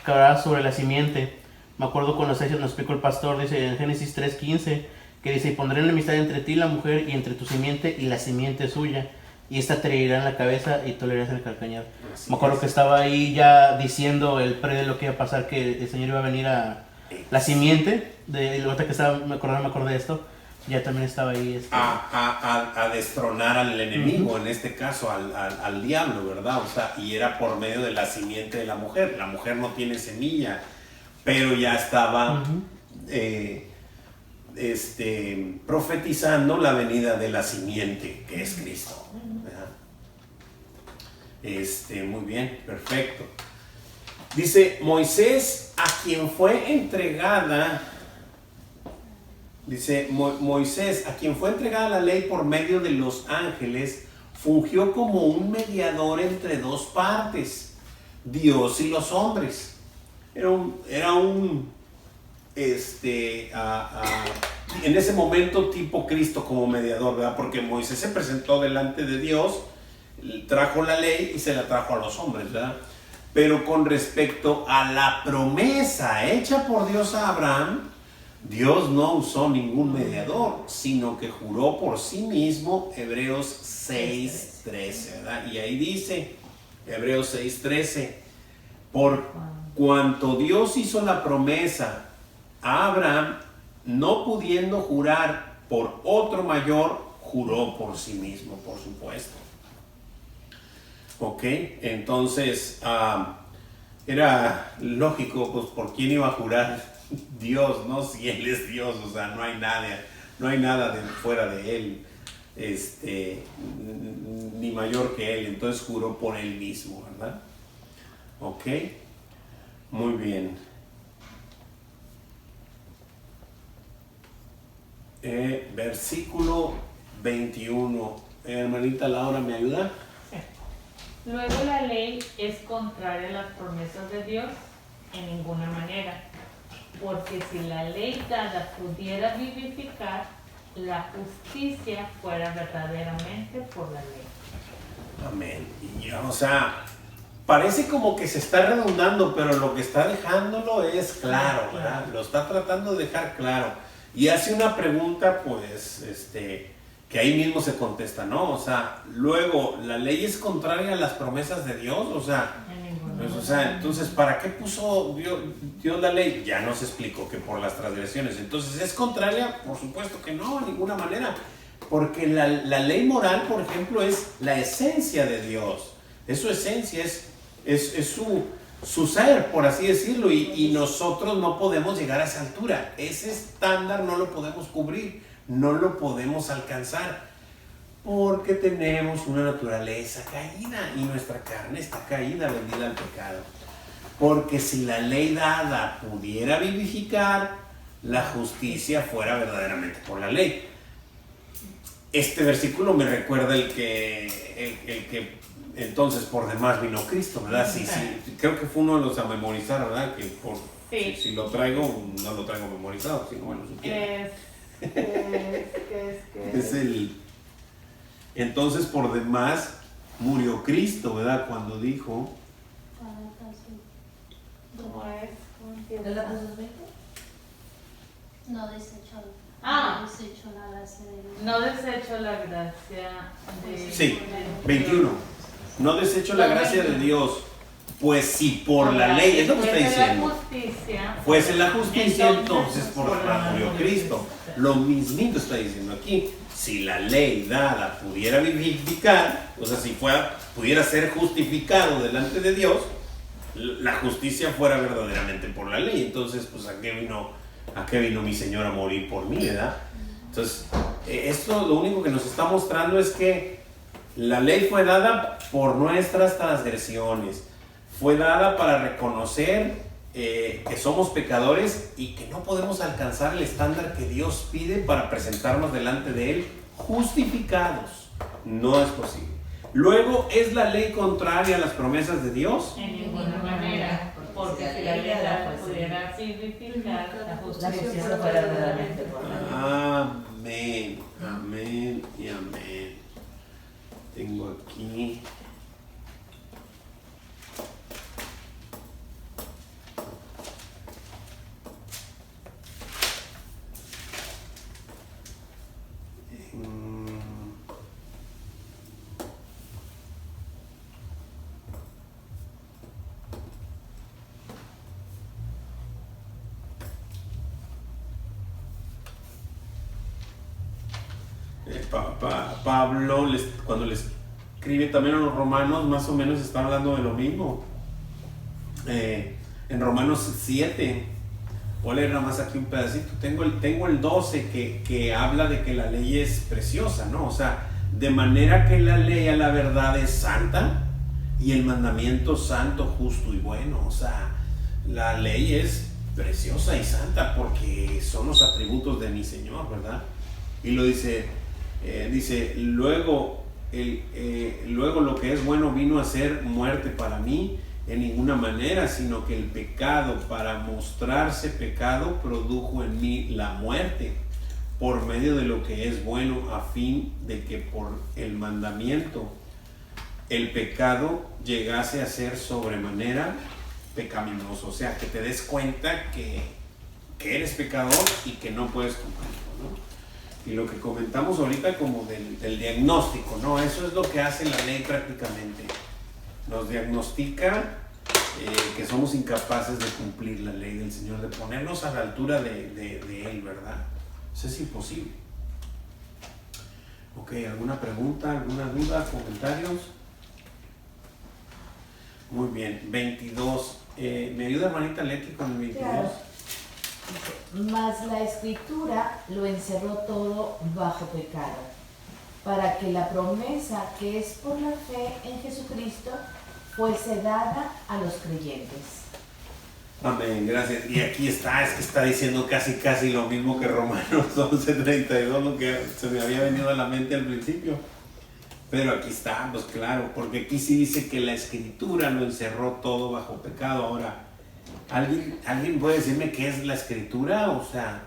que hablaba sobre la simiente. Me acuerdo cuando nos explicó el pastor, dice en Génesis 3:15, que dice, y pondré enemistad entre ti y la mujer, y entre tu simiente y la simiente suya. y esta te herirá en la cabeza y tú le herirás en el calcañar. Así Me acuerdo es. que estaba ahí ya diciendo el pre de lo que iba a pasar, que el Señor iba a venir a la simiente, de ahorita que estaba, me acordé de esto, ya también estaba ahí. A destronar al enemigo, en este caso al diablo, ¿verdad? O sea, y era por medio de la simiente de la mujer. La mujer no tiene semilla, pero ya estaba profetizando la venida de la simiente, que es Cristo, ¿verdad? Muy bien, perfecto. Dice, Moisés, a quien fue entregada, Moisés, a quien fue entregada la ley por medio de los ángeles, fungió como un mediador entre dos partes, Dios y los hombres. Era un en ese momento tipo Cristo como mediador, ¿verdad? Porque Moisés se presentó delante de Dios, trajo la ley y se la trajo a los hombres, ¿verdad? Pero con respecto a la promesa hecha por Dios a Abraham, Dios no usó ningún mediador, sino que juró por sí mismo, Hebreos 6:13, ¿verdad? Y ahí dice, Hebreos 6:13, por cuanto Dios hizo la promesa a Abraham, no pudiendo jurar por otro mayor, juró por sí mismo, por supuesto. Ok, entonces era lógico, pues por quién iba a jurar Dios, ¿no? Si Él es Dios, o sea, no hay nada de fuera de Él, ni mayor que Él, entonces juró por Él mismo, ¿verdad? Ok, muy bien. Versículo 21. Hermanita Laura, ¿me ayuda? Luego la ley es contraria a las promesas de Dios en ninguna manera, porque si la ley dada pudiera vivificar, la justicia fuera verdaderamente por la ley. Amén. Y, o sea, parece como que se está redundando, pero lo que está dejándolo es claro, ¿verdad? Lo está tratando de dejar claro. Y hace una pregunta, pues, que ahí mismo se contesta, ¿no? O sea, luego, ¿la ley es contraria a las promesas de Dios? O sea, entonces, ¿para qué puso Dios la ley? Ya nos explicó que por las transgresiones. Entonces, ¿es contraria? Por supuesto que no, de ninguna manera. Porque la ley moral, por ejemplo, es la esencia de Dios. Es su esencia, es su ser, por así decirlo. Y nosotros no podemos llegar a esa altura. Ese estándar no lo podemos cubrir. No lo podemos alcanzar porque tenemos una naturaleza caída y nuestra carne está caída, vendida al pecado. Porque si la ley dada pudiera vivificar, la justicia fuera verdaderamente por la ley. Este versículo me recuerda el que entonces por demás vino Cristo, ¿verdad? Sí, creo que fue uno de los a memorizar, ¿verdad? Que si lo traigo, no lo traigo memorizado, si no me lo supiera. Es el entonces por demás murió Cristo, ¿verdad? Cuando dijo ¿Cómo es? ¿De la cosa 20? No desechó la gracia de Dios. No desecho la gracia de... Sí, 21. No desecho la gracia de Dios, pues si por la ley, es lo que está diciendo, fuese la justicia, entonces por demás murió Cristo. Lo mismito está diciendo aquí. Si la ley dada pudiera vivificar, o sea, si pudiera ser justificado delante de Dios, la justicia fuera verdaderamente por la ley. Entonces, pues, ¿a qué vino mi Señor a morir por mí, verdad? Entonces, esto lo único que nos está mostrando es que la ley fue dada por nuestras transgresiones. Fue dada para reconocer que somos pecadores y que no podemos alcanzar el estándar que Dios pide para presentarnos delante de Él justificados. No es posible. Luego, ¿es la ley contraria a las promesas de Dios? En ninguna manera, porque si la ley pudiera vivificar, la justicia fuera verdaderamente por la ley. Amén, amén y amén. Tengo aquí... Pablo, cuando les escribe también a los romanos, más o menos está hablando de lo mismo. En Romanos 7, voy a leer nada más aquí un pedacito. Tengo el 12 que habla de que la ley es preciosa, ¿no? O sea, de manera que la ley a la verdad es santa y el mandamiento santo, justo y bueno. O sea, la ley es preciosa y santa porque son los atributos de mi Señor, ¿verdad? Y lo dice, luego lo que es bueno vino a ser muerte para mí, en ninguna manera, sino que el pecado, para mostrarse pecado, produjo en mí la muerte por medio de lo que es bueno, a fin de que por el mandamiento el pecado llegase a ser sobremanera pecaminoso. O sea, que te des cuenta que eres pecador y que no puedes cumplirlo, ¿no? Y lo que comentamos ahorita como del diagnóstico, ¿no? Eso es lo que hace la ley prácticamente. Nos diagnostica que somos incapaces de cumplir la ley del Señor, de ponernos a la altura de Él, ¿verdad? Eso es imposible. Ok, ¿alguna pregunta, alguna duda, comentarios? Muy bien, 22. ¿Me ayuda hermanita Leti con el 22? Claro. Mas la Escritura lo encerró todo bajo pecado, para que la promesa que es por la fe en Jesucristo fuese dada a los creyentes. Amén, gracias. Y aquí está, es que está diciendo casi lo mismo que Romanos 11:32, lo que se me había venido a la mente al principio. Pero aquí está, pues claro, porque aquí sí dice que la Escritura lo encerró todo bajo pecado. Ahora, ¿alguien puede decirme qué es la Escritura? O sea,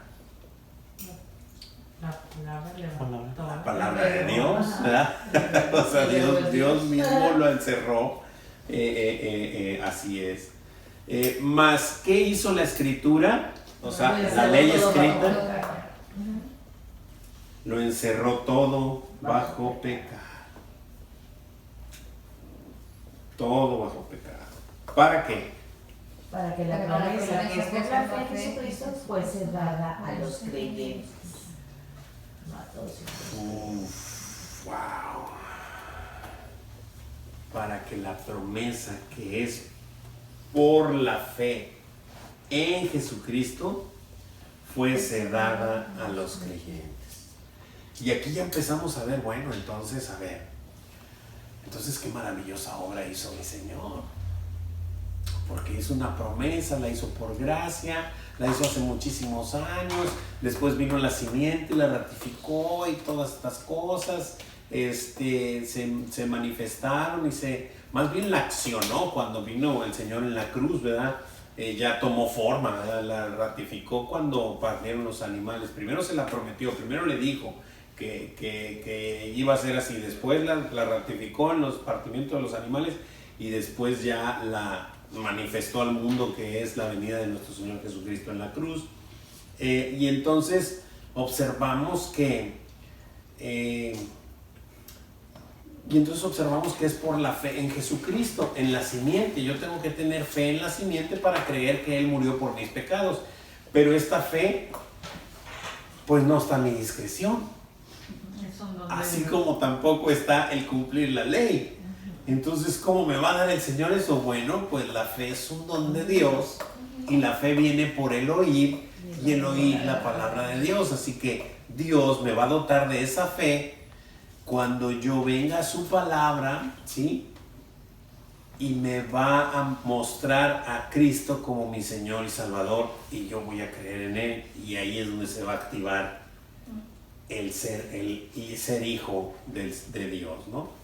la palabra de Dios, ¿verdad? O sea, Dios mismo lo encerró, así es. Más, ¿qué hizo la Escritura? O sea, la ley escrita lo encerró todo bajo pecado. Todo bajo pecado. ¿Para qué? Para que la promesa que es por la fe en Jesucristo fuese dada a los creyentes. Wow. Para que la promesa que es por la fe en Jesucristo fuese dada a los creyentes. Y aquí ya empezamos a ver, bueno, entonces qué maravillosa obra hizo mi Señor. Porque hizo una promesa, la hizo por gracia, la hizo hace muchísimos años, después vino la simiente y la ratificó y todas estas cosas se manifestaron más bien la accionó cuando vino el Señor en la cruz, ¿verdad? Ya tomó forma, ¿verdad? La ratificó cuando partieron los animales. Primero se la prometió, primero le dijo que iba a ser así, después la ratificó en los partimientos de los animales y después ya la manifestó al mundo, que es la venida de nuestro Señor Jesucristo en la cruz. Y entonces observamos que es por la fe en Jesucristo, en la simiente. Yo tengo que tener fe en la simiente para creer que Él murió por mis pecados, pero esta fe pues no está a mi discreción, así como tampoco está el cumplir la ley. Entonces, ¿cómo me va a dar el Señor eso? Bueno, pues la fe es un don de Dios y la fe viene por el oír y el oír la palabra de Dios. Así que Dios me va a dotar de esa fe cuando yo venga a su palabra, ¿sí? Y me va a mostrar a Cristo como mi Señor y Salvador y yo voy a creer en Él, y ahí es donde se va a activar el ser hijo de Dios, ¿no?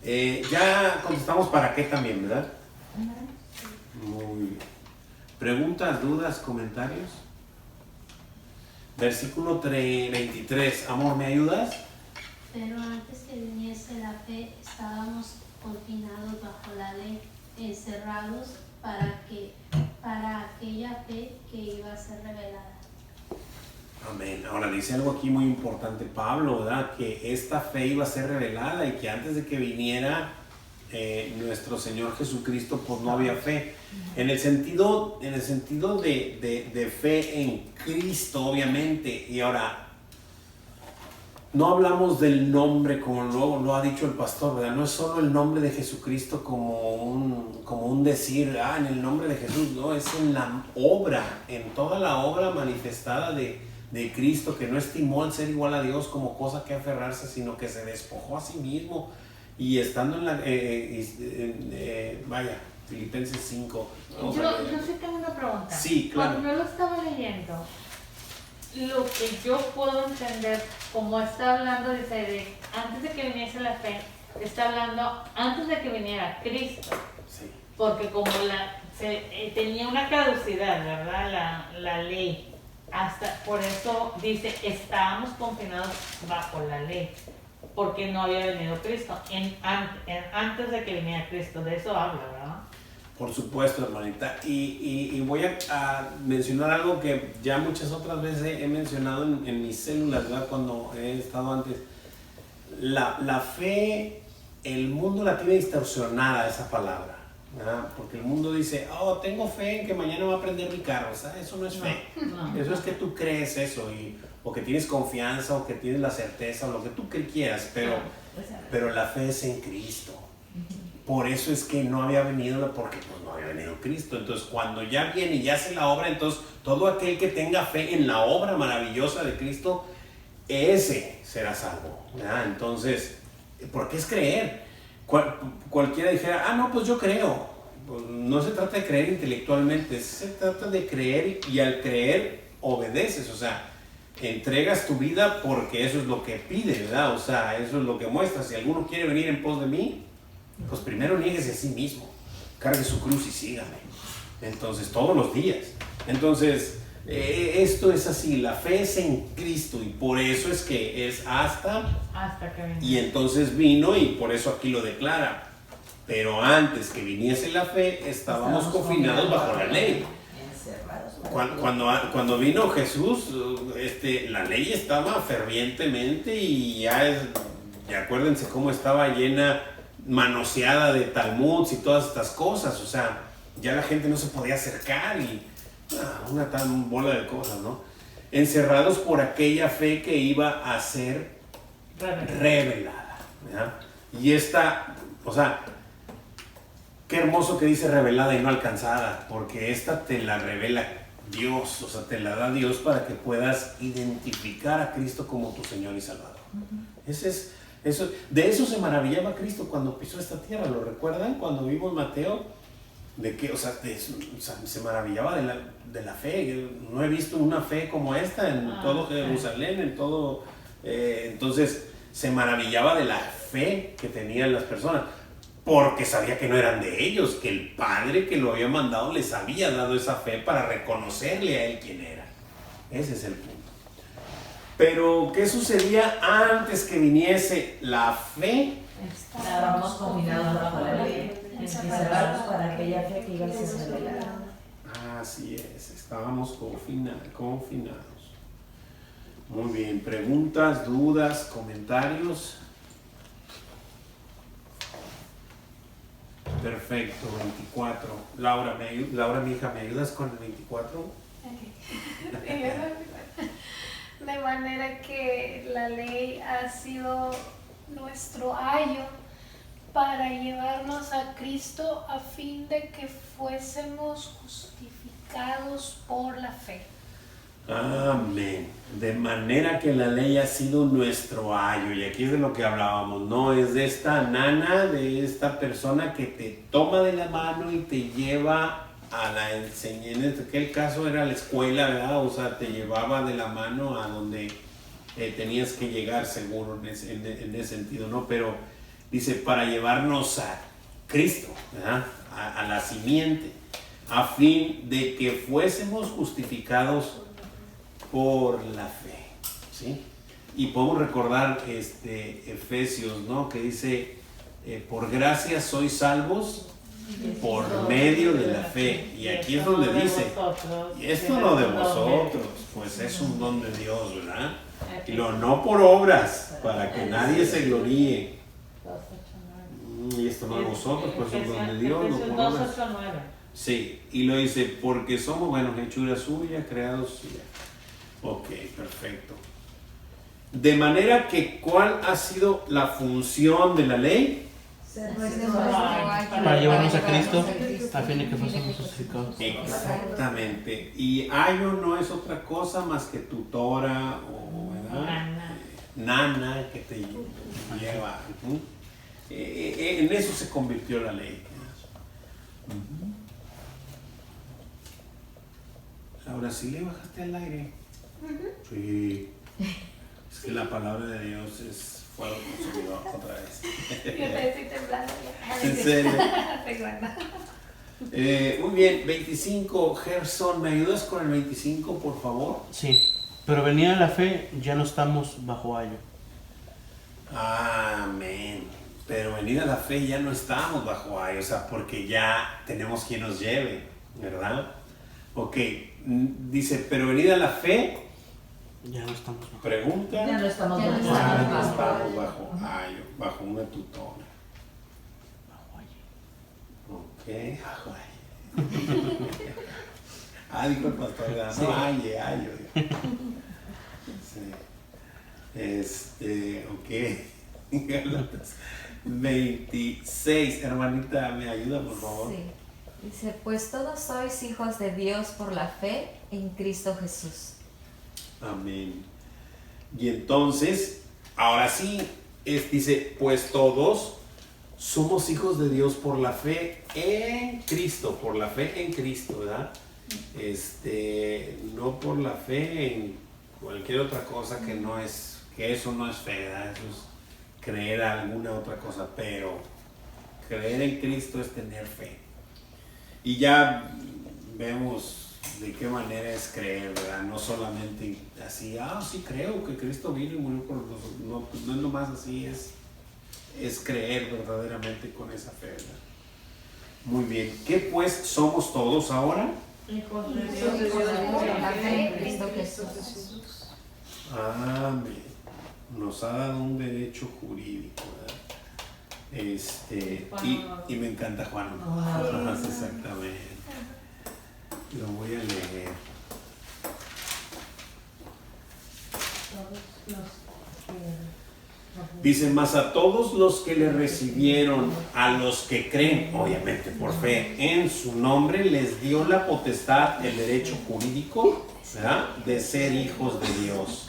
Ya contestamos para qué también, ¿verdad? Muy bien. ¿Preguntas, dudas, comentarios? Versículo 23. Amor, ¿me ayudas? Pero antes que viniese la fe, estábamos confinados bajo la ley, encerrados para aquella fe que iba a ser revelada. Amén. Ahora dice algo aquí muy importante Pablo, ¿verdad? Que esta fe iba a ser revelada y que antes de que viniera nuestro Señor Jesucristo, pues no había fe. En el sentido de fe en Cristo, obviamente. Y ahora, no hablamos del nombre como lo ha dicho el pastor, ¿verdad? No es solo el nombre de Jesucristo como un decir, en el nombre de Jesús, no, es en la obra, en toda la obra manifestada de Cristo, que no estimó el ser igual a Dios como cosa que aferrarse, sino que se despojó a sí mismo, y estando en la, Filipenses 5. Yo sí tengo una pregunta. Sí, claro. Cuando yo lo estaba leyendo, lo que yo puedo entender, como está hablando, dice, antes de que viniese la fe, está hablando antes de que viniera Cristo. Sí. Porque como tenía una caducidad, ¿verdad? La ley. Por eso dice, estábamos confinados bajo la ley, porque no había venido Cristo. Antes de que viniera Cristo, de eso habla, ¿verdad? Por supuesto, hermanita. Y voy a mencionar algo que ya muchas otras veces he mencionado en mis células, ¿verdad? Cuando he estado antes. La fe, el mundo la tiene distorsionada, esa palabra, ¿verdad? Porque el mundo dice, tengo fe en que mañana va a prender mi carro. ¿Sabes? Eso no es fe. No. Eso es que tú crees eso, o que tienes confianza, o que tienes la certeza, o lo que tú quieras, pero la fe es en Cristo. Por eso es que no había venido, porque pues no había venido Cristo. Entonces cuando ya viene y ya hace la obra, entonces todo aquel que tenga fe en la obra maravillosa de Cristo, ese será salvo, ¿verdad? Entonces, ¿por qué es creer? Cualquiera dijera, no, pues yo creo. Pues no se trata de creer intelectualmente, se trata de creer, y al creer obedeces, o sea, entregas tu vida porque eso es lo que pide, ¿verdad? O sea, eso es lo que muestra. Si alguno quiere venir en pos de mí, pues primero niéguese a sí mismo, cargue su cruz y sígame. Entonces, todos los días. Entonces, esto es así, la fe es en Cristo, y por eso es que es hasta que vino. Y entonces vino, y por eso aquí lo declara. Pero antes que viniese la fe, estábamos confinados bajo la ley. Cuando vino Jesús, la ley estaba fervientemente, y acuérdense cómo estaba llena, manoseada de talmuds y todas estas cosas. O sea, ya la gente no se podía acercar, y una tan bola de cosas, ¿no? Encerrados por aquella fe que iba a ser revelada, ¿verdad? Y o sea, qué hermoso que dice revelada y no alcanzada, porque esta te la revela Dios, o sea, te la da Dios para que puedas identificar a Cristo como tu Señor y Salvador. De eso se maravillaba Cristo cuando pisó esta tierra. ¿Lo recuerdan? Cuando vimos Mateo, de que, se maravillaba de la fe. Yo no he visto una fe como esta en todo Jerusalén, en todo. Entonces, se maravillaba de la fe que tenían las personas, porque sabía que no eran de ellos, que el Padre que lo había mandado les había dado esa fe para reconocerle a Él quién era. Ese es el punto. Pero, ¿qué sucedía antes que viniese la fe? Estábamos confinados bajo la ley, encerrados para aquella fe que iba a ser revelada. Así es, estábamos confinados. Muy bien, preguntas, dudas, comentarios. Perfecto, 24. Laura, mi hija, ¿me ayudas con el 24? De manera que la ley ha sido nuestro ayo para llevarnos a Cristo a fin de que fuésemos justificados por la fe. Amén. De manera que la ley ha sido nuestro ayo. Y aquí es de lo que hablábamos, ¿no? Es de esta nana, de esta persona que te toma de la mano y te lleva a la enseñanza. En aquel caso era la escuela, ¿verdad? O sea, te llevaba de la mano a donde tenías que llegar, seguro, en ese sentido, ¿no? Pero dice, para llevarnos a Cristo, ¿verdad? A la simiente, a fin de que fuésemos justificados por la fe, ¿sí? Y podemos recordar Efesios, ¿no? Que dice, por gracia sois salvos por medio de la fe. Y aquí es donde dice, y esto no de vosotros, pues es un don de Dios, ¿verdad? Y no por obras, para que nadie se gloríe. Y esto no de vosotros, pues es un don de Dios, no por obras. Sí, y lo dice, porque somos, hechura suya, creados suya. Ok, perfecto. De manera que, ¿cuál ha sido la función de la ley? Para llevarnos a Cristo, a fin de que fuésemos justificados. Exactamente. Y ayo no es otra cosa más que tutora o nana que te lleva. En eso se convirtió la ley. Ahora sí le bajaste al aire. Sí. Es que la palabra de Dios es fuego consumidor otra vez. Yo te estoy temblando ya. ¿En serio? Exacto. Muy bien, 25. Gerson, ¿me ayudas con el 25, por favor? Sí, pero venida la fe, ya no estamos bajo ayo. Amén. Pero venida la fe ya no estamos bajo ayo, o sea, porque ya tenemos quien nos lleve, ¿verdad? Ok, dice, pero venida la fe, ya no estamos bajo. Pregunta. Ya no estamos Ya no bajo estamos bajo ayo, bajo una tutora. Bajo ayo. Ok, bajo ayo. Dijo el pastor, sí. Ayo. Sí. Ok. Gálatas 26. Hermanita, ¿me ayuda, por favor? Sí. Dice, pues todos sois hijos de Dios por la fe en Cristo Jesús. Amén. Y entonces, ahora sí, dice, pues todos somos hijos de Dios por la fe en Cristo, por la fe en Cristo, ¿verdad? No por la fe en cualquier otra cosa que no es, que eso no es fe, ¿verdad? Eso es creer alguna otra cosa, pero creer en Cristo es tener fe. Y ya vemos de qué manera es creer, ¿verdad? No solamente así, sí creo que Cristo vino y murió por nosotros. No es nomás así, es creer verdaderamente con esa fe, ¿verdad? Muy bien. ¿Qué pues somos todos ahora? Hijos de Dios por la fe en Cristo Jesús. Amén. Nos ha dado un derecho jurídico, ¿verdad? Y me encanta Juan. Exactamente. Lo voy a leer. Dice, mas a todos los que le recibieron, a los que creen, obviamente por fe, en su nombre, les dio la potestad, el derecho jurídico, ¿verdad?, de ser hijos de Dios,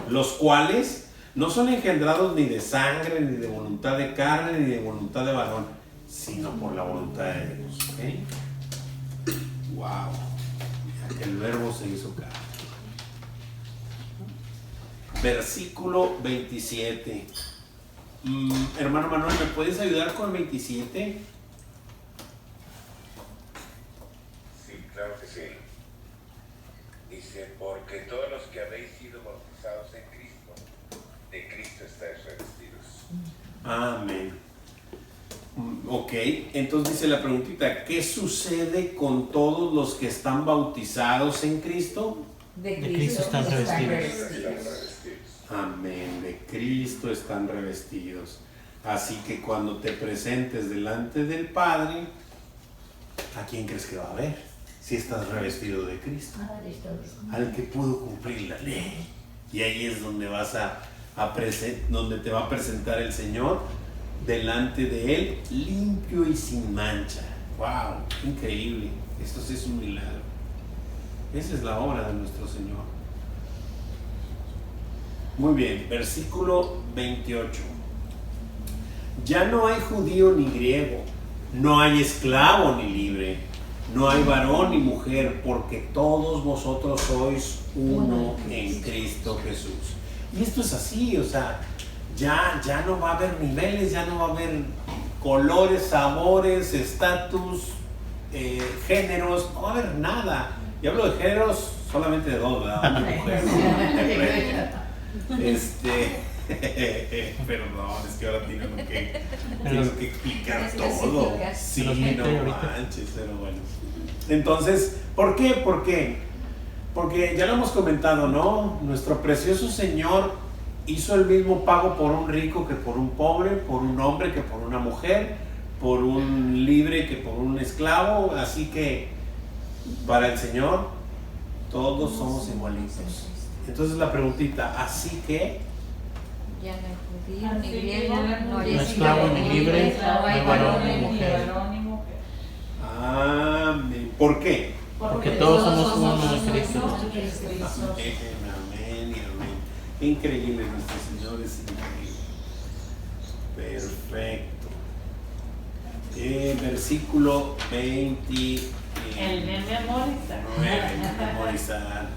los cuales no son engendrados ni de sangre, ni de voluntad de carne, ni de voluntad de varón, sino por la voluntad de Dios. ¿Okay? Wow. Ya que el verbo se hizo carne. Versículo 27. Hermano Manuel, ¿me puedes ayudar con el 27? Sí, claro que sí. Dice, porque todos los que habéis sido bautizados en Cristo, de Cristo estáis revestidos. Amén. Ok, entonces dice la preguntita, ¿qué sucede con todos los que están bautizados en Cristo? De Cristo están revestidos. Amén, de Cristo están revestidos. Así que cuando te presentes delante del Padre, ¿a quién crees que va a ver? Si estás revestido de Cristo, al que pudo cumplir la ley. Y ahí es donde donde te va a presentar el Señor delante de Él, limpio y sin mancha. ¡Wow! Increíble. Esto sí es un milagro. Esa es la obra de nuestro Señor. Muy bien, versículo 28. Ya no hay judío ni griego, no hay esclavo ni libre, no hay varón ni mujer, porque todos vosotros sois uno en Cristo Jesús. Y esto es así, o sea, ya no va a haber niveles, ya no va a haber colores, sabores, estatus, géneros, no va a haber nada. Y hablo de géneros solamente de dos, ¿verdad? Hombre y mujer. Perdón, es que ahora tengo que explicar todo. Sí, no manches, pero bueno. Entonces, ¿por qué? Porque ya lo hemos comentado, ¿no? Nuestro precioso Señor hizo el mismo pago por un rico que por un pobre, por un hombre que por una mujer, por un libre que por un esclavo. Así que para el Señor todos somos igualitos. Entonces la preguntita, así que judío ni Así griego, que no hay No esclavo ni libre, no hay varón ni mujer. varón ni mujer. Amén. ¿Por qué? Porque todos somos uno en Cristo. Amén, amén y amén. Increíble, nuestro Señor es increíble. Perfecto. Versículo 20. El de memorizar.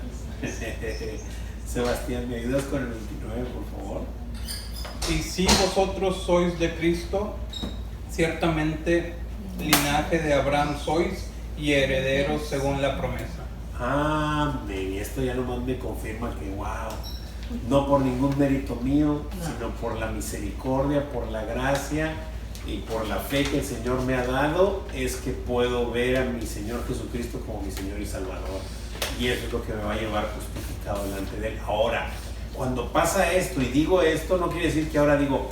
Sebastián, ¿me ayudas con el 29, por favor? Y si vosotros sois de Cristo, ciertamente linaje de Abraham sois y herederos según la promesa. Amén. Y esto ya nomás me confirma que, wow, no por ningún mérito mío, sino por la misericordia, por la gracia y por la fe que el Señor me ha dado, es que puedo ver a mi Señor Jesucristo como mi Señor y Salvador. Y eso es lo que me va a llevar justificado delante de Él. Ahora, cuando pasa esto y digo esto, no quiere decir que ahora digo,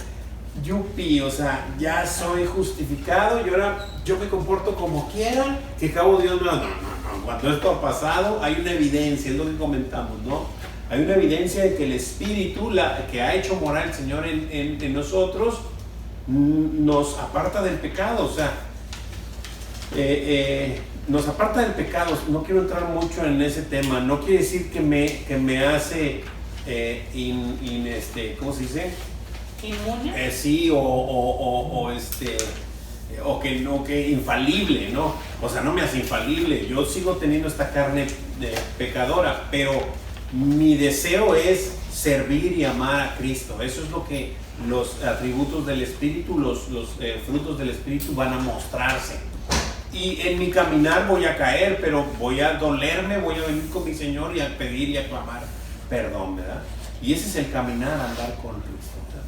yupi, o sea, ya soy justificado y ahora yo me comporto como quiera, que cabo Dios me va. No. Cuando esto ha pasado, hay una evidencia, es lo que comentamos, ¿no? Hay una evidencia de que el Espíritu, que ha hecho morar el Señor en nosotros, nos aparta del pecado, o sea, nos aparta del pecado. No quiero entrar mucho en ese tema, no quiere decir que me hace, ¿cómo se dice? ¿Inmune? Sí, o que infalible, ¿no? O sea, no me hace infalible, yo sigo teniendo esta carne pecadora, pero mi deseo es servir y amar a Cristo. Eso es lo que los atributos del Espíritu, los frutos del Espíritu van a mostrarse. Y en mi caminar voy a caer, pero voy a dolerme, voy a venir con mi Señor y a pedir y a clamar perdón, ¿verdad? Y ese es el caminar, andar con Cristo, ¿verdad?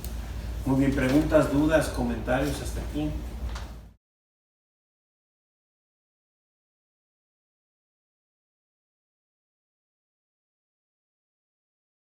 Muy bien, preguntas, dudas, comentarios hasta aquí.